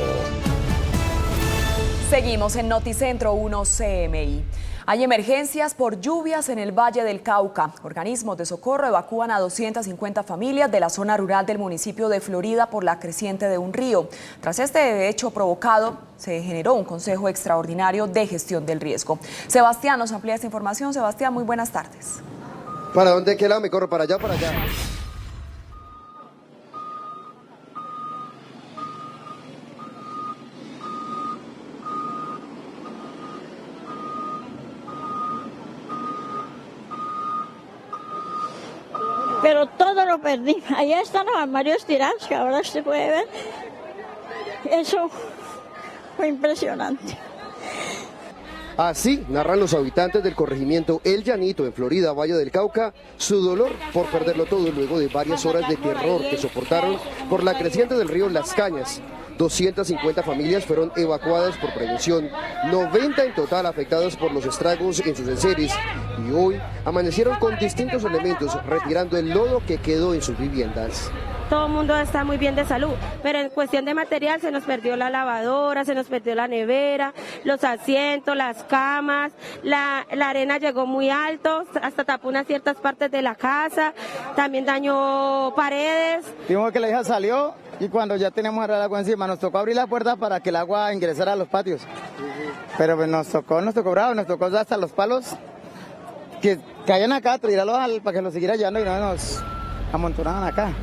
Seguimos en Noticentro 1 CMI. Hay emergencias por lluvias en el Valle del Cauca. Organismos de socorro evacúan a 250 familias de la zona rural del municipio de Florida por la creciente de un río. Tras este hecho provocado, se generó un consejo extraordinario de gestión del riesgo. Sebastián nos amplía esta información. Sebastián, muy buenas tardes. ¿Para dónde? ¿Qué lado? Me corro para allá, para allá. Pero todo lo perdí. Allá están los armarios tirados, que ahora se puede ver. Eso fue impresionante. Así narran los habitantes del corregimiento El Llanito en Florida, Valle del Cauca, su dolor por perderlo todo luego de varias horas de terror que soportaron por la creciente del río Las Cañas. 250 familias fueron evacuadas por prevención, 90 en total afectadas por los estragos en sus enseres y hoy amanecieron con distintos elementos retirando el lodo que quedó en sus viviendas. Todo el mundo está muy bien de salud, pero en cuestión de material se nos perdió la lavadora, se nos perdió la nevera, los asientos, las camas, la arena llegó muy alto, hasta tapó unas ciertas partes de la casa, también dañó paredes. Vimos que la hija salió y cuando ya teníamos el agua encima nos tocó abrir la puerta para que el agua ingresara a los patios, pero pues nos tocó bravo, nos tocó hasta los palos que caían acá, tirarlos para que los siguiera llevando y no nos amontonaban acá.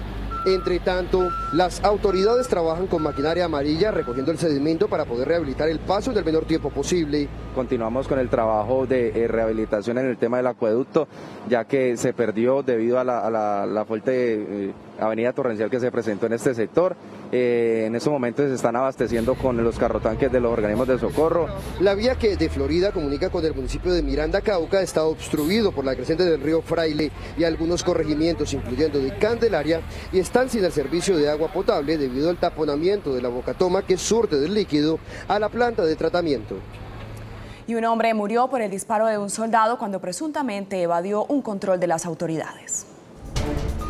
Entre tanto, las autoridades trabajan con maquinaria amarilla recogiendo el sedimento para poder rehabilitar el paso en el menor tiempo posible. Continuamos con el trabajo de rehabilitación en el tema del acueducto, ya que se perdió debido a la fuerte avenida torrencial que se presentó en este sector. En estos momentos se están abasteciendo con los carrotanques de los organismos de socorro. La vía que de Florida comunica con el municipio de Miranda, Cauca, está obstruido por la creciente del río Fraile y algunos corregimientos, incluyendo de Candelaria, y están sin el servicio de agua potable debido al taponamiento de la bocatoma que surte del líquido a la planta de tratamiento. Y un hombre murió por el disparo de un soldado cuando presuntamente evadió un control de las autoridades.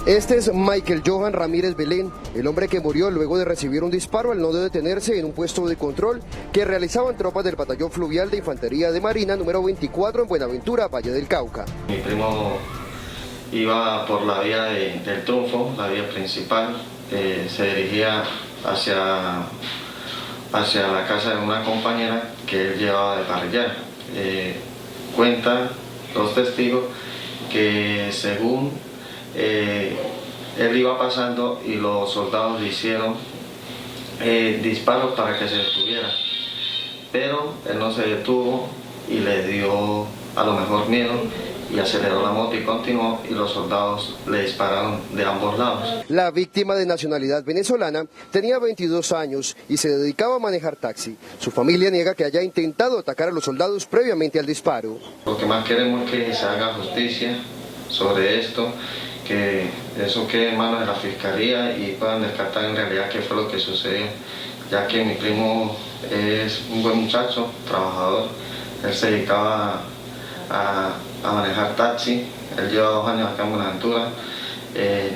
Este es Michael Johan Ramírez Belén, el hombre que murió luego de recibir un disparo al no detenerse en un puesto de control que realizaban tropas del Batallón Fluvial de Infantería de Marina número 24 en Buenaventura, Valle del Cauca. Mi primo iba por la vía del Triunfo, la vía principal, se dirigía hacia la casa de una compañera que él llevaba de parrillar. Cuentan los testigos que según él iba pasando y los soldados le hicieron disparos para que se detuviera, pero él no se detuvo y le dio a lo mejor miedo y aceleró la moto y continuó y los soldados le dispararon de ambos lados. La víctima, de nacionalidad venezolana, tenía 22 años y se dedicaba a manejar taxi. Su familia niega que haya intentado atacar a los soldados previamente al disparo. Lo que más queremos es que se haga justicia sobre esto, que eso quede en manos de la fiscalía y puedan descartar en realidad qué fue lo que sucedió, ya que mi primo es un buen muchacho, trabajador. Él se dedicaba a manejar taxi, él lleva 2 años acá en Buenaventura,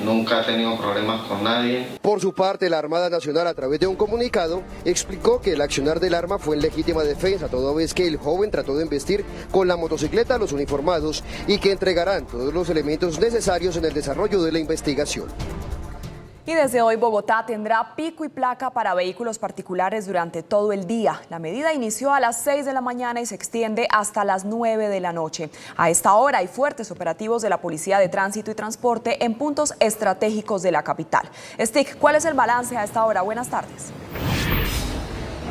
nunca ha tenido problemas con nadie. Por su parte, la Armada Nacional, a través de un comunicado, explicó que el accionar del arma fue en legítima defensa, toda vez que el joven trató de embestir con la motocicleta a los uniformados y que entregarán todos los elementos necesarios en el desarrollo de la investigación. Y desde hoy Bogotá tendrá pico y placa para vehículos particulares durante todo el día. La medida inició a las 6 de la mañana y se extiende hasta las 9 de la noche. A esta hora hay fuertes operativos de la Policía de Tránsito y Transporte en puntos estratégicos de la capital. Stick, ¿cuál es el balance a esta hora? Buenas tardes.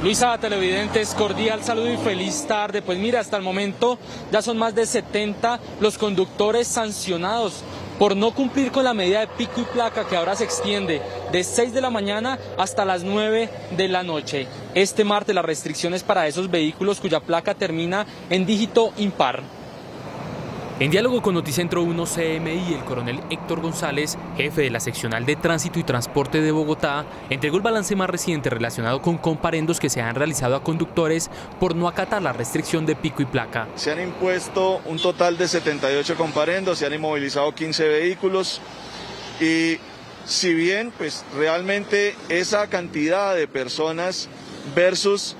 Luisa, televidentes, cordial saludo y feliz tarde. Pues mira, hasta el momento ya son más de 70 los conductores sancionados por no cumplir con la medida de pico y placa que ahora se extiende de 6 de la mañana hasta las 9 de la noche. Este martes las restricciones para esos vehículos cuya placa termina en dígito impar. En diálogo con Noticentro 1 CMI, el coronel Héctor González, jefe de la seccional de Tránsito y Transporte de Bogotá, entregó el balance más reciente relacionado con comparendos que se han realizado a conductores por no acatar la restricción de pico y placa. Se han impuesto un total de 78 comparendos, se han inmovilizado 15 vehículos y si bien pues realmente esa cantidad de personas versus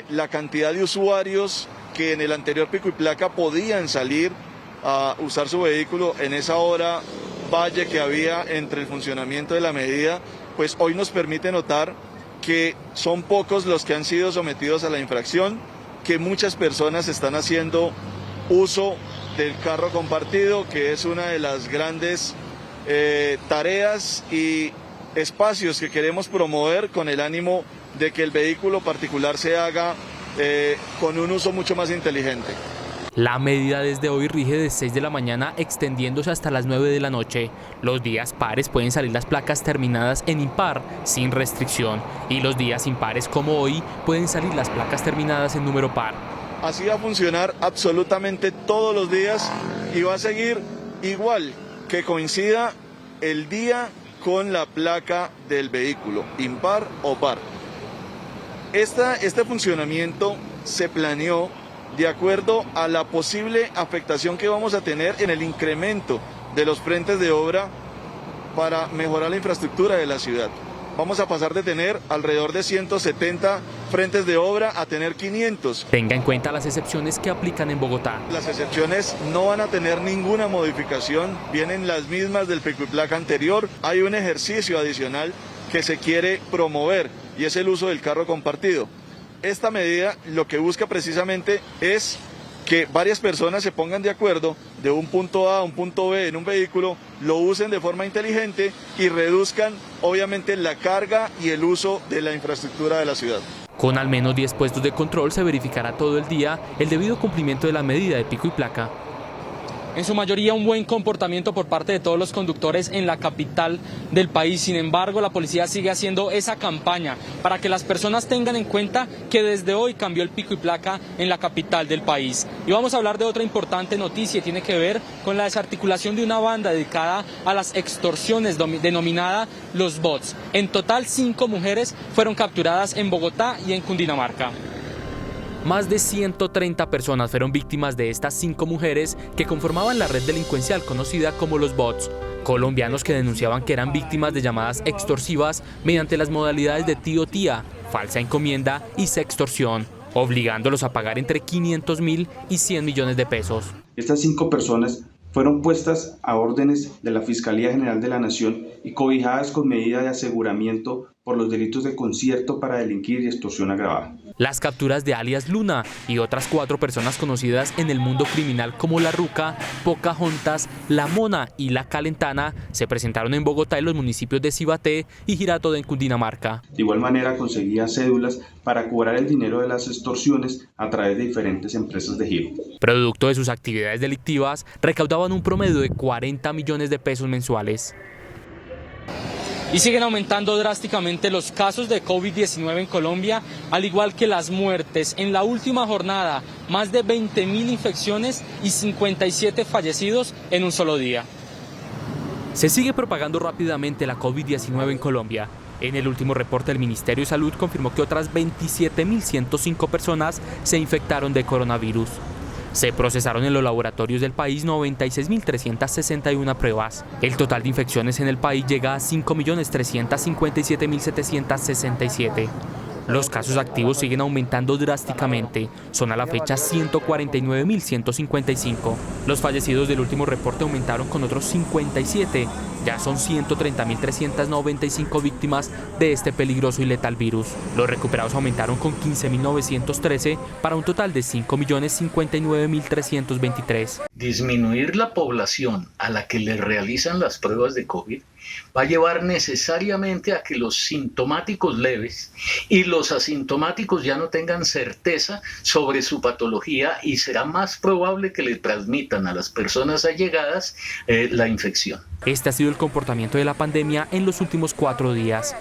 la cantidad de usuarios que en el anterior pico y placa podían salir a usar su vehículo en esa hora valle que había entre el funcionamiento de la medida, pues hoy nos permite notar que son pocos los que han sido sometidos a la infracción, que muchas personas están haciendo uso del carro compartido, que es una de las grandes tareas y espacios que queremos promover con el ánimo de que el vehículo particular se haga con un uso mucho más inteligente. La medida desde hoy rige de 6 de la mañana extendiéndose hasta las 9 de la noche. Los días pares pueden salir las placas terminadas en impar sin restricción y los días impares como hoy pueden salir las placas terminadas en número par. Así va a funcionar absolutamente todos los días y va a seguir igual que coincida el día con la placa del vehículo, impar o par. Este funcionamiento se planeó de acuerdo a la posible afectación que vamos a tener en el incremento de los frentes de obra para mejorar la infraestructura de la ciudad. Vamos a pasar de tener alrededor de 170 frentes de obra a tener 500. Tenga en cuenta las excepciones que aplican en Bogotá. Las excepciones no van a tener ninguna modificación, vienen las mismas del pico y placa anterior. Hay un ejercicio adicional que se quiere promover y es el uso del carro compartido. Esta medida lo que busca precisamente es que varias personas se pongan de acuerdo de un punto A a un punto B en un vehículo, lo usen de forma inteligente y reduzcan obviamente la carga y el uso de la infraestructura de la ciudad. Con al menos 10 puestos de control se verificará todo el día el debido cumplimiento de la medida de pico y placa. En su mayoría un buen comportamiento por parte de todos los conductores en la capital del país. Sin embargo, la policía sigue haciendo esa campaña para que las personas tengan en cuenta que desde hoy cambió el pico y placa en la capital del país. Y vamos a hablar de otra importante noticia y tiene que ver con la desarticulación de una banda dedicada a las extorsiones denominada Los Bots. En total 5 mujeres fueron capturadas en Bogotá y en Cundinamarca. Más de 130 personas fueron víctimas de estas 5 mujeres que conformaban la red delincuencial conocida como Los Bots. Colombianos que denunciaban que eran víctimas de llamadas extorsivas mediante las modalidades de tío-tía, falsa encomienda y sextorsión, obligándolos a pagar entre 500.000 y 100 millones de pesos. Estas 5 personas fueron puestas a órdenes de la Fiscalía General de la Nación y cobijadas con medida de aseguramiento por los delitos de concierto para delinquir y extorsión agravada. Las capturas de alias Luna y otras 4 personas conocidas en el mundo criminal como La Ruca, Pocahontas, La Mona y La Calentana se presentaron en Bogotá y los municipios de Cibaté y Girardot en Cundinamarca. De igual manera conseguía cédulas para cobrar el dinero de las extorsiones a través de diferentes empresas de giro. Producto de sus actividades delictivas, recaudaban un promedio de 40 millones de pesos mensuales. Y siguen aumentando drásticamente los casos de COVID-19 en Colombia, al igual que las muertes. En la última jornada, más de 20.000 infecciones y 57 fallecidos en un solo día. Se sigue propagando rápidamente la COVID-19 en Colombia. En el último reporte del Ministerio de Salud confirmó que otras 27.105 personas se infectaron de coronavirus. Se procesaron en los laboratorios del país 96.361 pruebas. El total de infecciones en el país llega a 5.357.767. Los casos activos siguen aumentando drásticamente. Son a la fecha 149.155. Los fallecidos del último reporte aumentaron con otros 57. Ya son 130.395 víctimas de este peligroso y letal virus. Los recuperados aumentaron con 15.913 para un total de 5.059.323. Disminuir la población a la que le realizan las pruebas de COVID va a llevar necesariamente a que los sintomáticos leves y los asintomáticos ya no tengan certeza sobre su patología y será más probable que le transmitan a las personas allegadas la infección. Este ha sido el comportamiento de la pandemia en los últimos 4 días.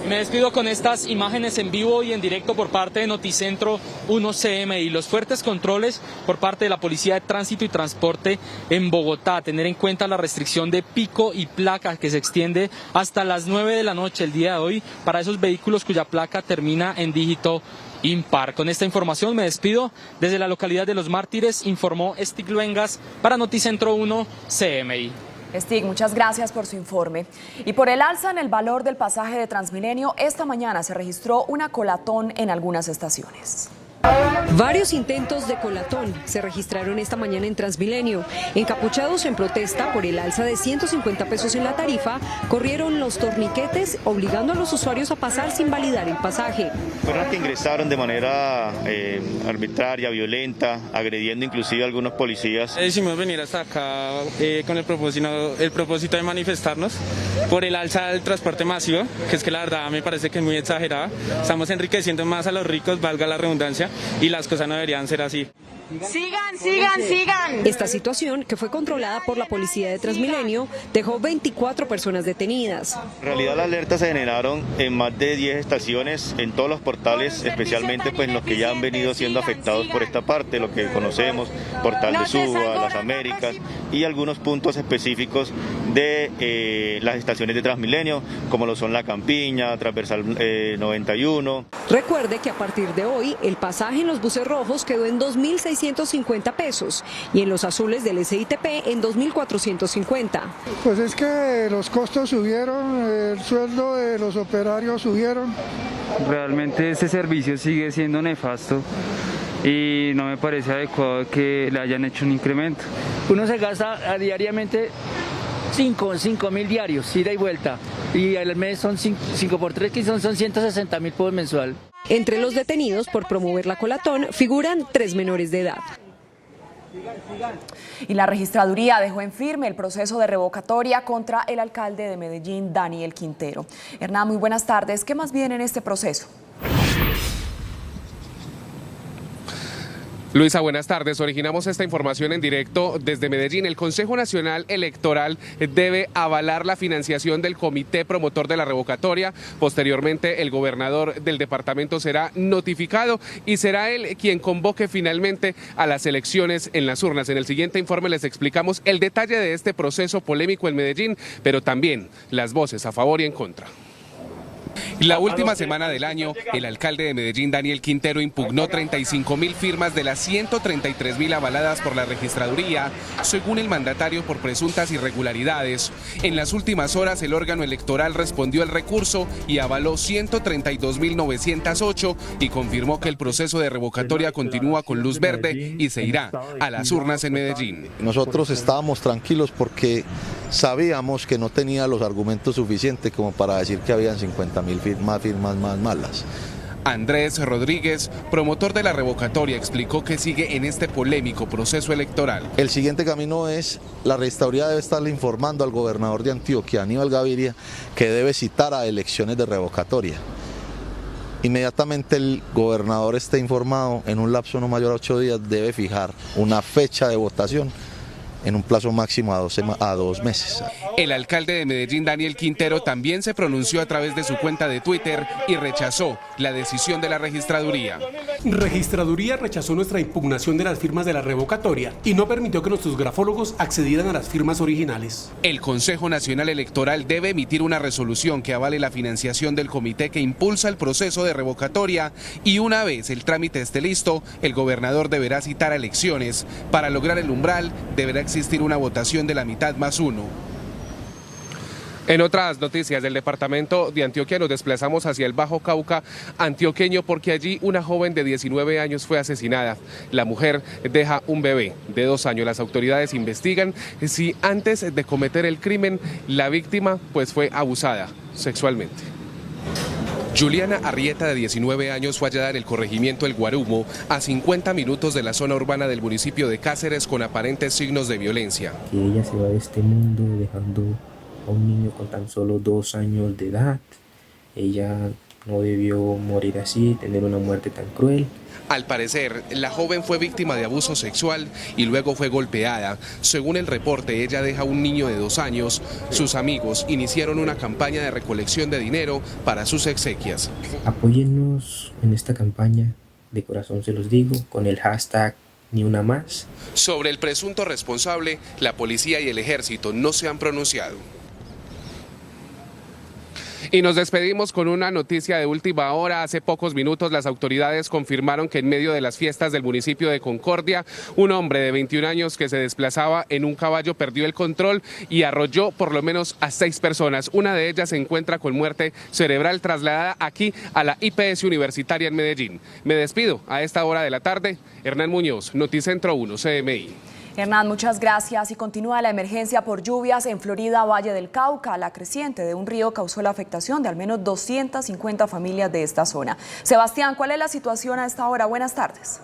Me despido con estas imágenes en vivo y en directo por parte de Noticentro 1 CMI. Los fuertes controles por parte de la Policía de Tránsito y Transporte en Bogotá. Tener en cuenta la restricción de pico y placa que se extiende hasta las 9 de la noche el día de hoy para esos vehículos cuya placa termina en dígito impar. Con esta información me despido. Desde la localidad de Los Mártires informó Stig Luengas para Noticentro 1 CMI. Stig, muchas gracias por su informe. Y por el alza en el valor del pasaje de Transmilenio, esta mañana se registró una colatón en algunas estaciones. Varios intentos de colatón se registraron esta mañana en Transmilenio. Encapuchados en protesta por el alza de 150 pesos en la tarifa, corrieron los torniquetes obligando a los usuarios a pasar sin validar el pasaje. Fueron que ingresaron de manera arbitraria, violenta, agrediendo inclusive a algunos policías. Decidimos venir hasta acá con el propósito de manifestarnos por el alza del transporte masivo, que es que la verdad me parece que es muy exagerada. Estamos enriqueciendo más a los ricos, valga la redundancia, y las cosas no deberían ser así. Sigan. Esta situación, que fue controlada por la policía de Transmilenio, dejó 24 personas detenidas. En realidad las alertas se generaron en más de 10 estaciones, en todos los portales, especialmente pues los que ya han venido siendo afectados por esta parte, lo que conocemos, Portal de Suba, Las Américas y algunos puntos específicos de las estaciones de Transmilenio, como lo son La Campiña, Transversal 91. Recuerde que a partir de hoy el pasaje en los buses rojos quedó en 2.650 pesos y en los azules del SITP en 2.450. Pues es que los costos subieron, el sueldo de los operarios subieron. Realmente este servicio sigue siendo nefasto y no me parece adecuado que le hayan hecho un incremento. Uno se gasta diariamente 5.000 diarios, ida y vuelta, y al mes son 5 por 3, que son 160.000 por mensual. Entre los detenidos por promover la colatón figuran 3 menores de edad. Y la registraduría dejó en firme el proceso de revocatoria contra el alcalde de Medellín, Daniel Quintero. Hernán, muy buenas tardes. ¿Qué más viene en este proceso? Luisa, buenas tardes. Originamos esta información en directo desde Medellín. El Consejo Nacional Electoral debe avalar la financiación del comité promotor de la revocatoria. Posteriormente, el gobernador del departamento será notificado y será él quien convoque finalmente a las elecciones en las urnas. En el siguiente informe les explicamos el detalle de este proceso polémico en Medellín, pero también las voces a favor y en contra. La última semana del año, el alcalde de Medellín, Daniel Quintero, impugnó 35.000 firmas de las 133.000 avaladas por la registraduría, según el mandatario, por presuntas irregularidades. En las últimas horas, el órgano electoral respondió el recurso y avaló 132.908 y confirmó que el proceso de revocatoria continúa con luz verde y se irá a las urnas en Medellín. Nosotros estábamos tranquilos porque sabíamos que no tenía los argumentos suficientes como para decir que habían 50.000 firmas más malas. Andrés Rodríguez, promotor de la revocatoria, explicó que sigue en este polémico proceso electoral. El siguiente camino es, la registraduría debe estarle informando al gobernador de Antioquia, Aníbal Gaviria, que debe citar a elecciones de revocatoria. Inmediatamente el gobernador esté informado, en un lapso no mayor a 8 días, debe fijar una fecha de votación en un plazo máximo a 2 meses. El alcalde de Medellín, Daniel Quintero, también se pronunció a través de su cuenta de Twitter y rechazó la decisión de la registraduría. Registraduría rechazó nuestra impugnación de las firmas de la revocatoria y no permitió que nuestros grafólogos accedieran a las firmas originales. El Consejo Nacional Electoral debe emitir una resolución que avale la financiación del comité que impulsa el proceso de revocatoria y una vez el trámite esté listo, el gobernador deberá citar a elecciones. Para lograr el umbral, deberá existir una votación de la mitad más 1. En otras noticias del departamento de Antioquia nos desplazamos hacia el Bajo Cauca antioqueño porque allí una joven de 19 años fue asesinada. La mujer deja un bebé de 2 años. Las autoridades investigan si antes de cometer el crimen la víctima fue abusada sexualmente. Juliana Arrieta, de 19 años, fue hallada en el corregimiento El Guarumo, a 50 minutos de la zona urbana del municipio de Cáceres, con aparentes signos de violencia. Que ella se va de este mundo dejando a un niño con tan solo 2 años de edad. Ella no debió morir así, tener una muerte tan cruel. Al parecer, la joven fue víctima de abuso sexual y luego fue golpeada. Según el reporte, ella deja un niño de 2 años. Sus amigos iniciaron una campaña de recolección de dinero para sus exequias. Apóyennos en esta campaña, de corazón se los digo, con el hashtag Ni Una Más. Sobre el presunto responsable, la policía y el ejército no se han pronunciado. Y nos despedimos con una noticia de última hora. Hace pocos minutos las autoridades confirmaron que en medio de las fiestas del municipio de Concordia, un hombre de 21 años que se desplazaba en un caballo perdió el control y arrolló por lo menos a 6 personas. Una de ellas se encuentra con muerte cerebral, trasladada aquí a la IPS Universitaria en Medellín. Me despido a esta hora de la tarde. Hernán Muñoz, Noticentro 1, CMI. Hernán, muchas gracias. Y continúa la emergencia por lluvias en Florida, Valle del Cauca. La creciente de un río causó la afectación de al menos 250 familias de esta zona. Sebastián, ¿cuál es la situación a esta hora? Buenas tardes.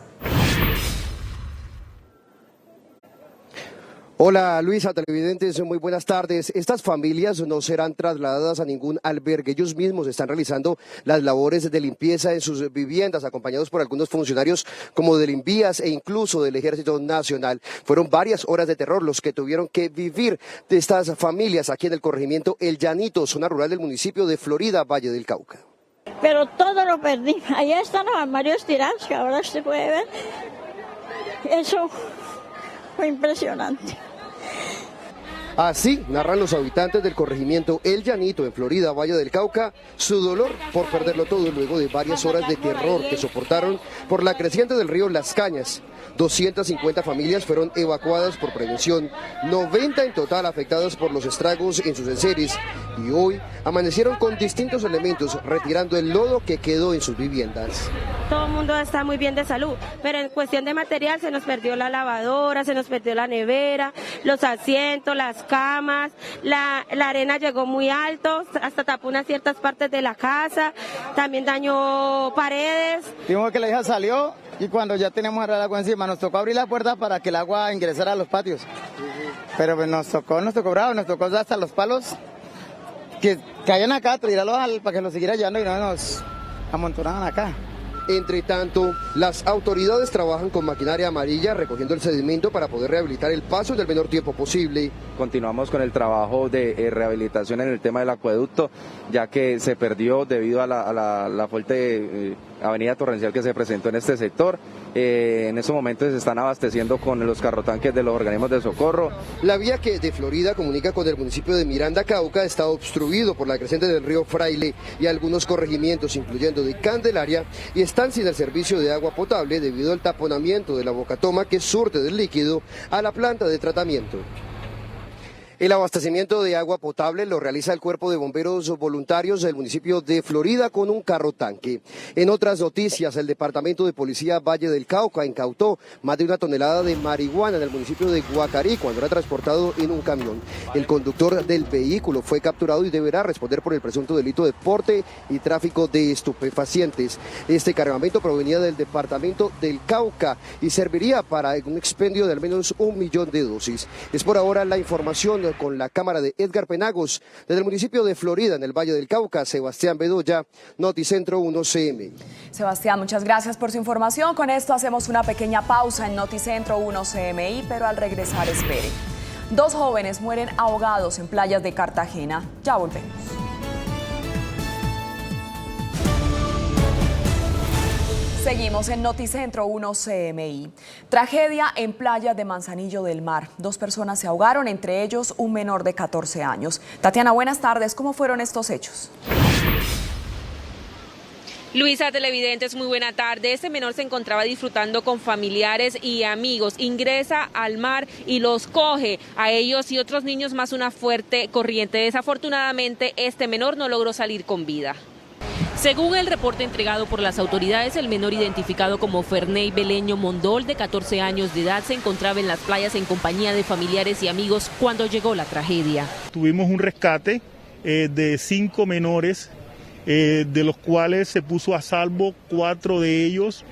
Hola Luisa, televidentes, muy buenas tardes. Estas familias no serán trasladadas a ningún albergue. Ellos mismos están realizando las labores de limpieza en sus viviendas, acompañados por algunos funcionarios como del Invías e incluso del Ejército Nacional. Fueron varias horas de terror los que tuvieron que vivir de estas familias aquí en el corregimiento El Llanito, zona rural del municipio de Florida, Valle del Cauca. Pero todo lo perdí. Allá están los armarios tirados, que ahora se puede ver. Eso fue impresionante. Así narran los habitantes del corregimiento El Llanito en Florida, Valle del Cauca, su dolor por perderlo todo luego de varias horas de terror que soportaron por la creciente del río Las Cañas. 250 familias fueron evacuadas por prevención, 90 en total afectadas por los estragos en sus enseres y hoy amanecieron con distintos elementos retirando el lodo que quedó en sus viviendas. Todo el mundo está muy bien de salud, pero en cuestión de material se nos perdió la lavadora, se nos perdió la nevera, los asientos, las camas, la arena llegó muy alto, hasta tapó unas ciertas partes de la casa, también dañó paredes. Vimos que la hija salió y cuando ya teníamos el agua encima nos tocó abrir la puerta para que el agua ingresara a los patios. Pero pues nos tocó bravo, nos tocó hasta los palos que caían acá, tirarlos para que los siguiera llevando y no nos amontonaban acá. Entre tanto, las autoridades trabajan con maquinaria amarilla recogiendo el sedimento para poder rehabilitar el paso en el menor tiempo posible. Continuamos con el trabajo de rehabilitación en el tema del acueducto, ya que se perdió debido a la fuerte avenida torrencial que se presentó en este sector. En estos momentos se están abasteciendo con los carrotanques de los organismos de socorro. La vía que de Florida comunica con el municipio de Miranda, Cauca, está obstruido por la creciente del río Fraile y algunos corregimientos, incluyendo de Candelaria, y están sin el servicio de agua potable debido al taponamiento de la bocatoma que surte del líquido a la planta de tratamiento. El abastecimiento de agua potable lo realiza el Cuerpo de Bomberos Voluntarios del municipio de Florida con un carro tanque. En otras noticias, el Departamento de Policía Valle del Cauca incautó más de 1 tonelada de marihuana en el municipio de Guacarí cuando era transportado en un camión. El conductor del vehículo fue capturado y deberá responder por el presunto delito de porte y tráfico de estupefacientes. Este cargamento provenía del Departamento del Cauca y serviría para un expendio de al menos 1 millón de dosis. Es por ahora la información con la cámara de Edgar Penagos desde el municipio de Florida en el Valle del Cauca. Sebastián Bedoya, Noticentro 1 CMI. Sebastián, muchas gracias por su información. Con esto hacemos una pequeña pausa en Noticentro 1 CMI, pero al regresar espere. 2 jóvenes mueren ahogados en playas de Cartagena. Ya volvemos. Seguimos en Noticentro 1 CMI. Tragedia en playa de Manzanillo del Mar. 2 personas se ahogaron, entre ellos un menor de 14 años. Tatiana, buenas tardes. ¿Cómo fueron estos hechos? Luisa, televidentes, muy buena tarde. Este menor se encontraba disfrutando con familiares y amigos. Ingresa al mar y los coge a ellos y otros niños más una fuerte corriente. Desafortunadamente, este menor no logró salir con vida. Según el reporte entregado por las autoridades, el menor identificado como Ferney Beleño Mondol, de 14 años de edad, se encontraba en las playas en compañía de familiares y amigos cuando llegó la tragedia. Tuvimos un rescate de 5 menores, de los cuales se puso a salvo 4 de ellos,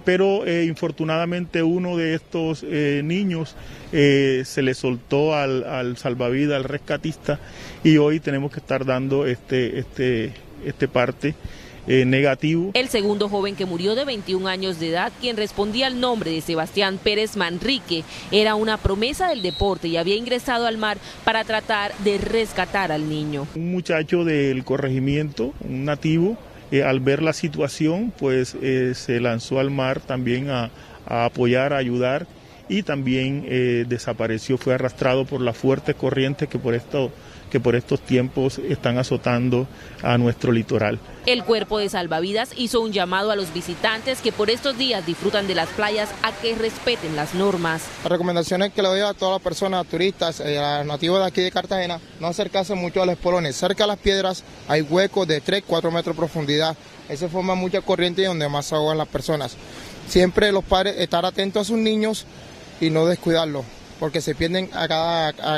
pero infortunadamente uno de estos niños se le soltó al salvavidas, al rescatista, y hoy tenemos que estar dando este parte negativo. El segundo joven que murió, de 21 años de edad, quien respondía al nombre de Sebastián Pérez Manrique, era una promesa del deporte y había ingresado al mar para tratar de rescatar al niño. Un muchacho del corregimiento, un nativo, al ver la situación, pues se lanzó al mar también a apoyar, a ayudar, y también desapareció, fue arrastrado por las fuertes corrientes que por estos tiempos están azotando a nuestro litoral. El Cuerpo de Salvavidas hizo un llamado a los visitantes que por estos días disfrutan de las playas a que respeten las normas. La recomendación es que le doy a todas las personas, turistas, a los nativos de aquí de Cartagena, no acercarse mucho a los espolones. Cerca a las piedras hay huecos de 3-4 metros de profundidad. Eso forma mucha corriente y donde más ahogan las personas. Siempre los padres estar atentos a sus niños y no descuidarlos, porque se pierden a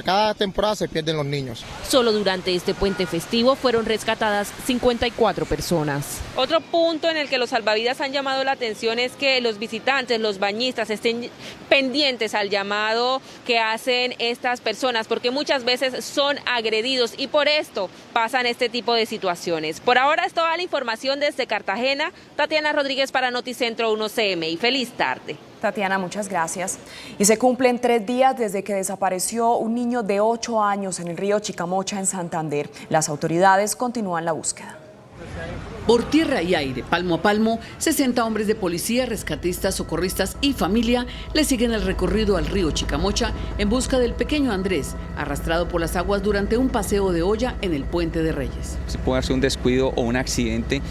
cada temporada se pierden los niños. Solo durante este puente festivo fueron rescatadas 54 personas. Otro punto en el que los salvavidas han llamado la atención es que los visitantes, los bañistas, estén pendientes al llamado que hacen estas personas, porque muchas veces son agredidos y por esto pasan este tipo de situaciones. Por ahora es toda la información desde Cartagena. Tatiana Rodríguez para Noticentro 1 CMI. Feliz tarde. Tatiana, muchas gracias. Y se cumplen 3 días desde que desapareció un niño de 8 años en el río Chicamocha, en Santander. Las autoridades continúan la búsqueda. Por tierra y aire, palmo a palmo, 60 hombres de policía, rescatistas, socorristas y familia le siguen el recorrido al río Chicamocha en busca del pequeño Andrés, arrastrado por las aguas durante un paseo de olla en el Puente de Reyes. Se puede hacer un descuido o un accidente,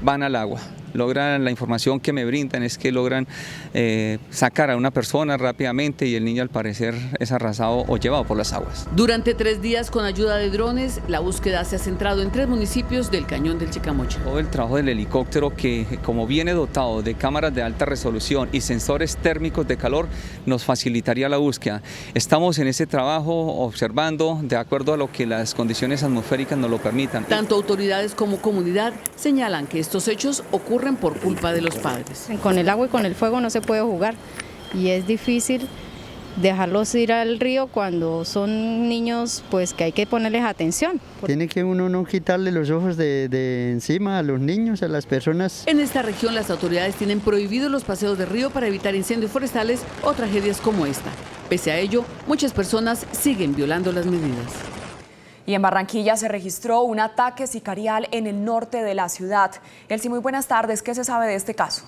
van al agua. Logran, la información que me brindan es que logran sacar a una persona rápidamente y el niño al parecer es arrasado o llevado por las aguas. Durante 3 días con ayuda de drones, la búsqueda se ha centrado en 3 municipios del Cañón del Chicamocha. Todo el trabajo del helicóptero que como viene dotado de cámaras de alta resolución y sensores térmicos de calor nos facilitaría la búsqueda. Estamos en ese trabajo observando de acuerdo a lo que las condiciones atmosféricas nos lo permitan. Tanto autoridades como comunidad señalan que estos hechos ocurren por culpa de los padres. Con el agua y con el fuego no se puede jugar y es difícil dejarlos ir al río cuando son niños, pues que hay que ponerles atención. Tiene que uno no quitarle los ojos de encima a los niños, a las personas. En esta región las autoridades tienen prohibidos los paseos de río para evitar incendios forestales o tragedias como esta. Pese a ello, muchas personas siguen violando las medidas. Y en Barranquilla se registró un ataque sicarial en el norte de la ciudad. Elsie, muy buenas tardes. ¿Qué se sabe de este caso?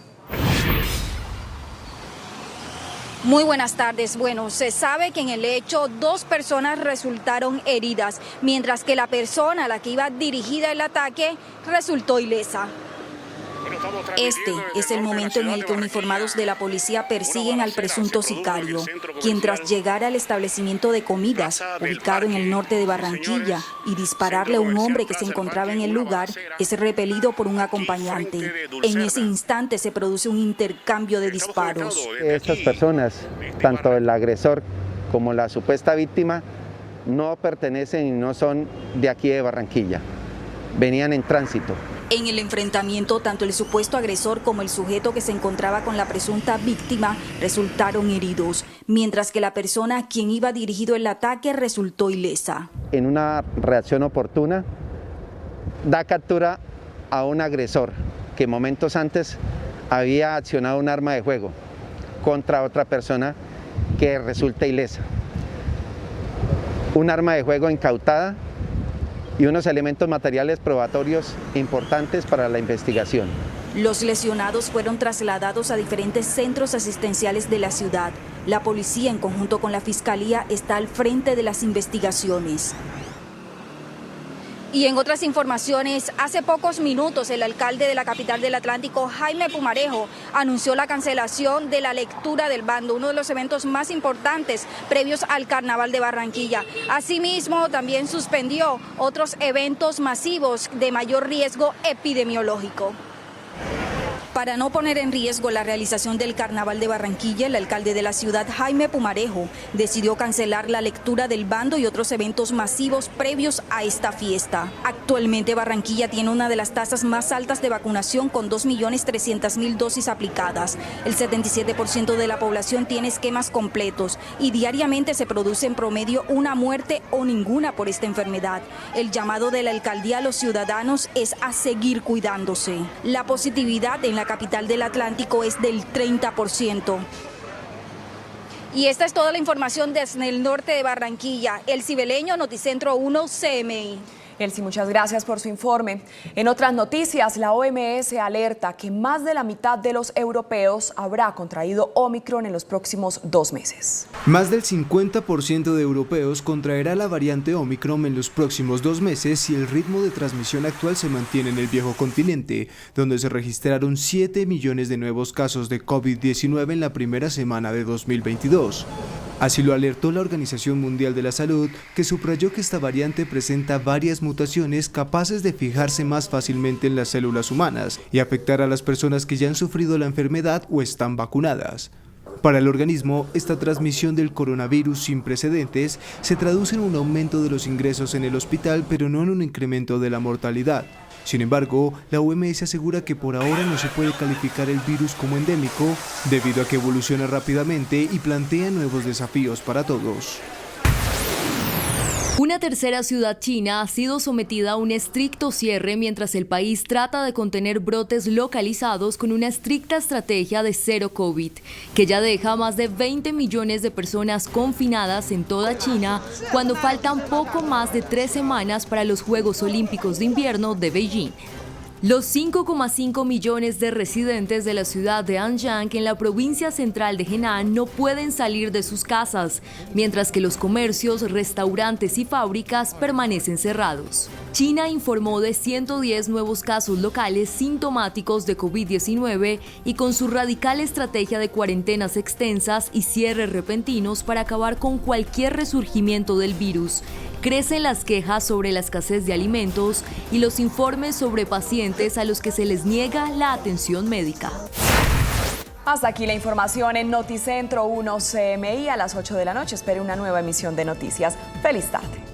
Muy buenas tardes. Bueno, se sabe que en el hecho 2 personas resultaron heridas, mientras que la persona a la que iba dirigida el ataque resultó ilesa. Este es el momento en el que uniformados de la policía persiguen al presunto sicario, quien tras llegar al establecimiento de comidas ubicado en el norte de Barranquilla y dispararle a un hombre que se encontraba en el lugar, es repelido por un acompañante. En ese instante se produce un intercambio de disparos. Estas personas, tanto el agresor como la supuesta víctima, no pertenecen y no son de aquí de Barranquilla. Venían en tránsito. En el enfrentamiento, tanto el supuesto agresor como el sujeto que se encontraba con la presunta víctima resultaron heridos, mientras que la persona a quien iba dirigido el ataque resultó ilesa. En una reacción oportuna, da captura a un agresor que momentos antes había accionado un arma de fuego contra otra persona que resulta ilesa. Un arma de fuego incautada y unos elementos materiales probatorios importantes para la investigación. Los lesionados fueron trasladados a diferentes centros asistenciales de la ciudad. La policía, en conjunto con la Fiscalía, está al frente de las investigaciones. Y en otras informaciones, hace pocos minutos el alcalde de la capital del Atlántico, Jaime Pumarejo, anunció la cancelación de la lectura del bando, uno de los eventos más importantes previos al Carnaval de Barranquilla. Asimismo, también suspendió otros eventos masivos de mayor riesgo epidemiológico. Para no poner en riesgo la realización del Carnaval de Barranquilla, el alcalde de la ciudad, Jaime Pumarejo, decidió cancelar la lectura del bando y otros eventos masivos previos a esta fiesta. Actualmente Barranquilla tiene una de las tasas más altas de vacunación con 2.300.000 dosis aplicadas. El 77% de la población tiene esquemas completos y diariamente se produce en promedio una muerte o ninguna por esta enfermedad. El llamado de la alcaldía a los ciudadanos es a seguir cuidándose. La positividad en la capital del Atlántico es del 30%. Y esta es toda la información desde el norte de Barranquilla. Elsie Beleño, Noticentro 1 CMI. Elsie, muchas gracias por su informe. En otras noticias, la OMS alerta que más de la mitad de los europeos habrá contraído Omicron en los próximos 2 meses. Más del 50% de europeos contraerá la variante Omicron en los próximos 2 meses si el ritmo de transmisión actual se mantiene en el viejo continente, donde se registraron 7 millones de nuevos casos de COVID-19 en la primera semana de 2022. Así lo alertó la Organización Mundial de la Salud, que subrayó que esta variante presenta varias mutaciones capaces de fijarse más fácilmente en las células humanas y afectar a las personas que ya han sufrido la enfermedad o están vacunadas. Para el organismo, esta transmisión del coronavirus sin precedentes se traduce en un aumento de los ingresos en el hospital, pero no en un incremento de la mortalidad. Sin embargo, la OMS asegura que por ahora no se puede calificar el virus como endémico debido a que evoluciona rápidamente y plantea nuevos desafíos para todos. Una tercera ciudad china ha sido sometida a un estricto cierre mientras el país trata de contener brotes localizados con una estricta estrategia de cero COVID, que ya deja más de 20 millones de personas confinadas en toda China cuando faltan poco más de 3 semanas para los Juegos Olímpicos de Invierno de Beijing. Los 5,5 millones de residentes de la ciudad de Anyang en la provincia central de Henan no pueden salir de sus casas, mientras que los comercios, restaurantes y fábricas permanecen cerrados. China informó de 110 nuevos casos locales sintomáticos de COVID-19 y con su radical estrategia de cuarentenas extensas y cierres repentinos para acabar con cualquier resurgimiento del virus, crecen las quejas sobre la escasez de alimentos y los informes sobre pacientes a los que se les niega la atención médica. Hasta aquí la información en Noticentro 1 CMI. A las 8 de la noche espere una nueva emisión de noticias. ¡Feliz tarde!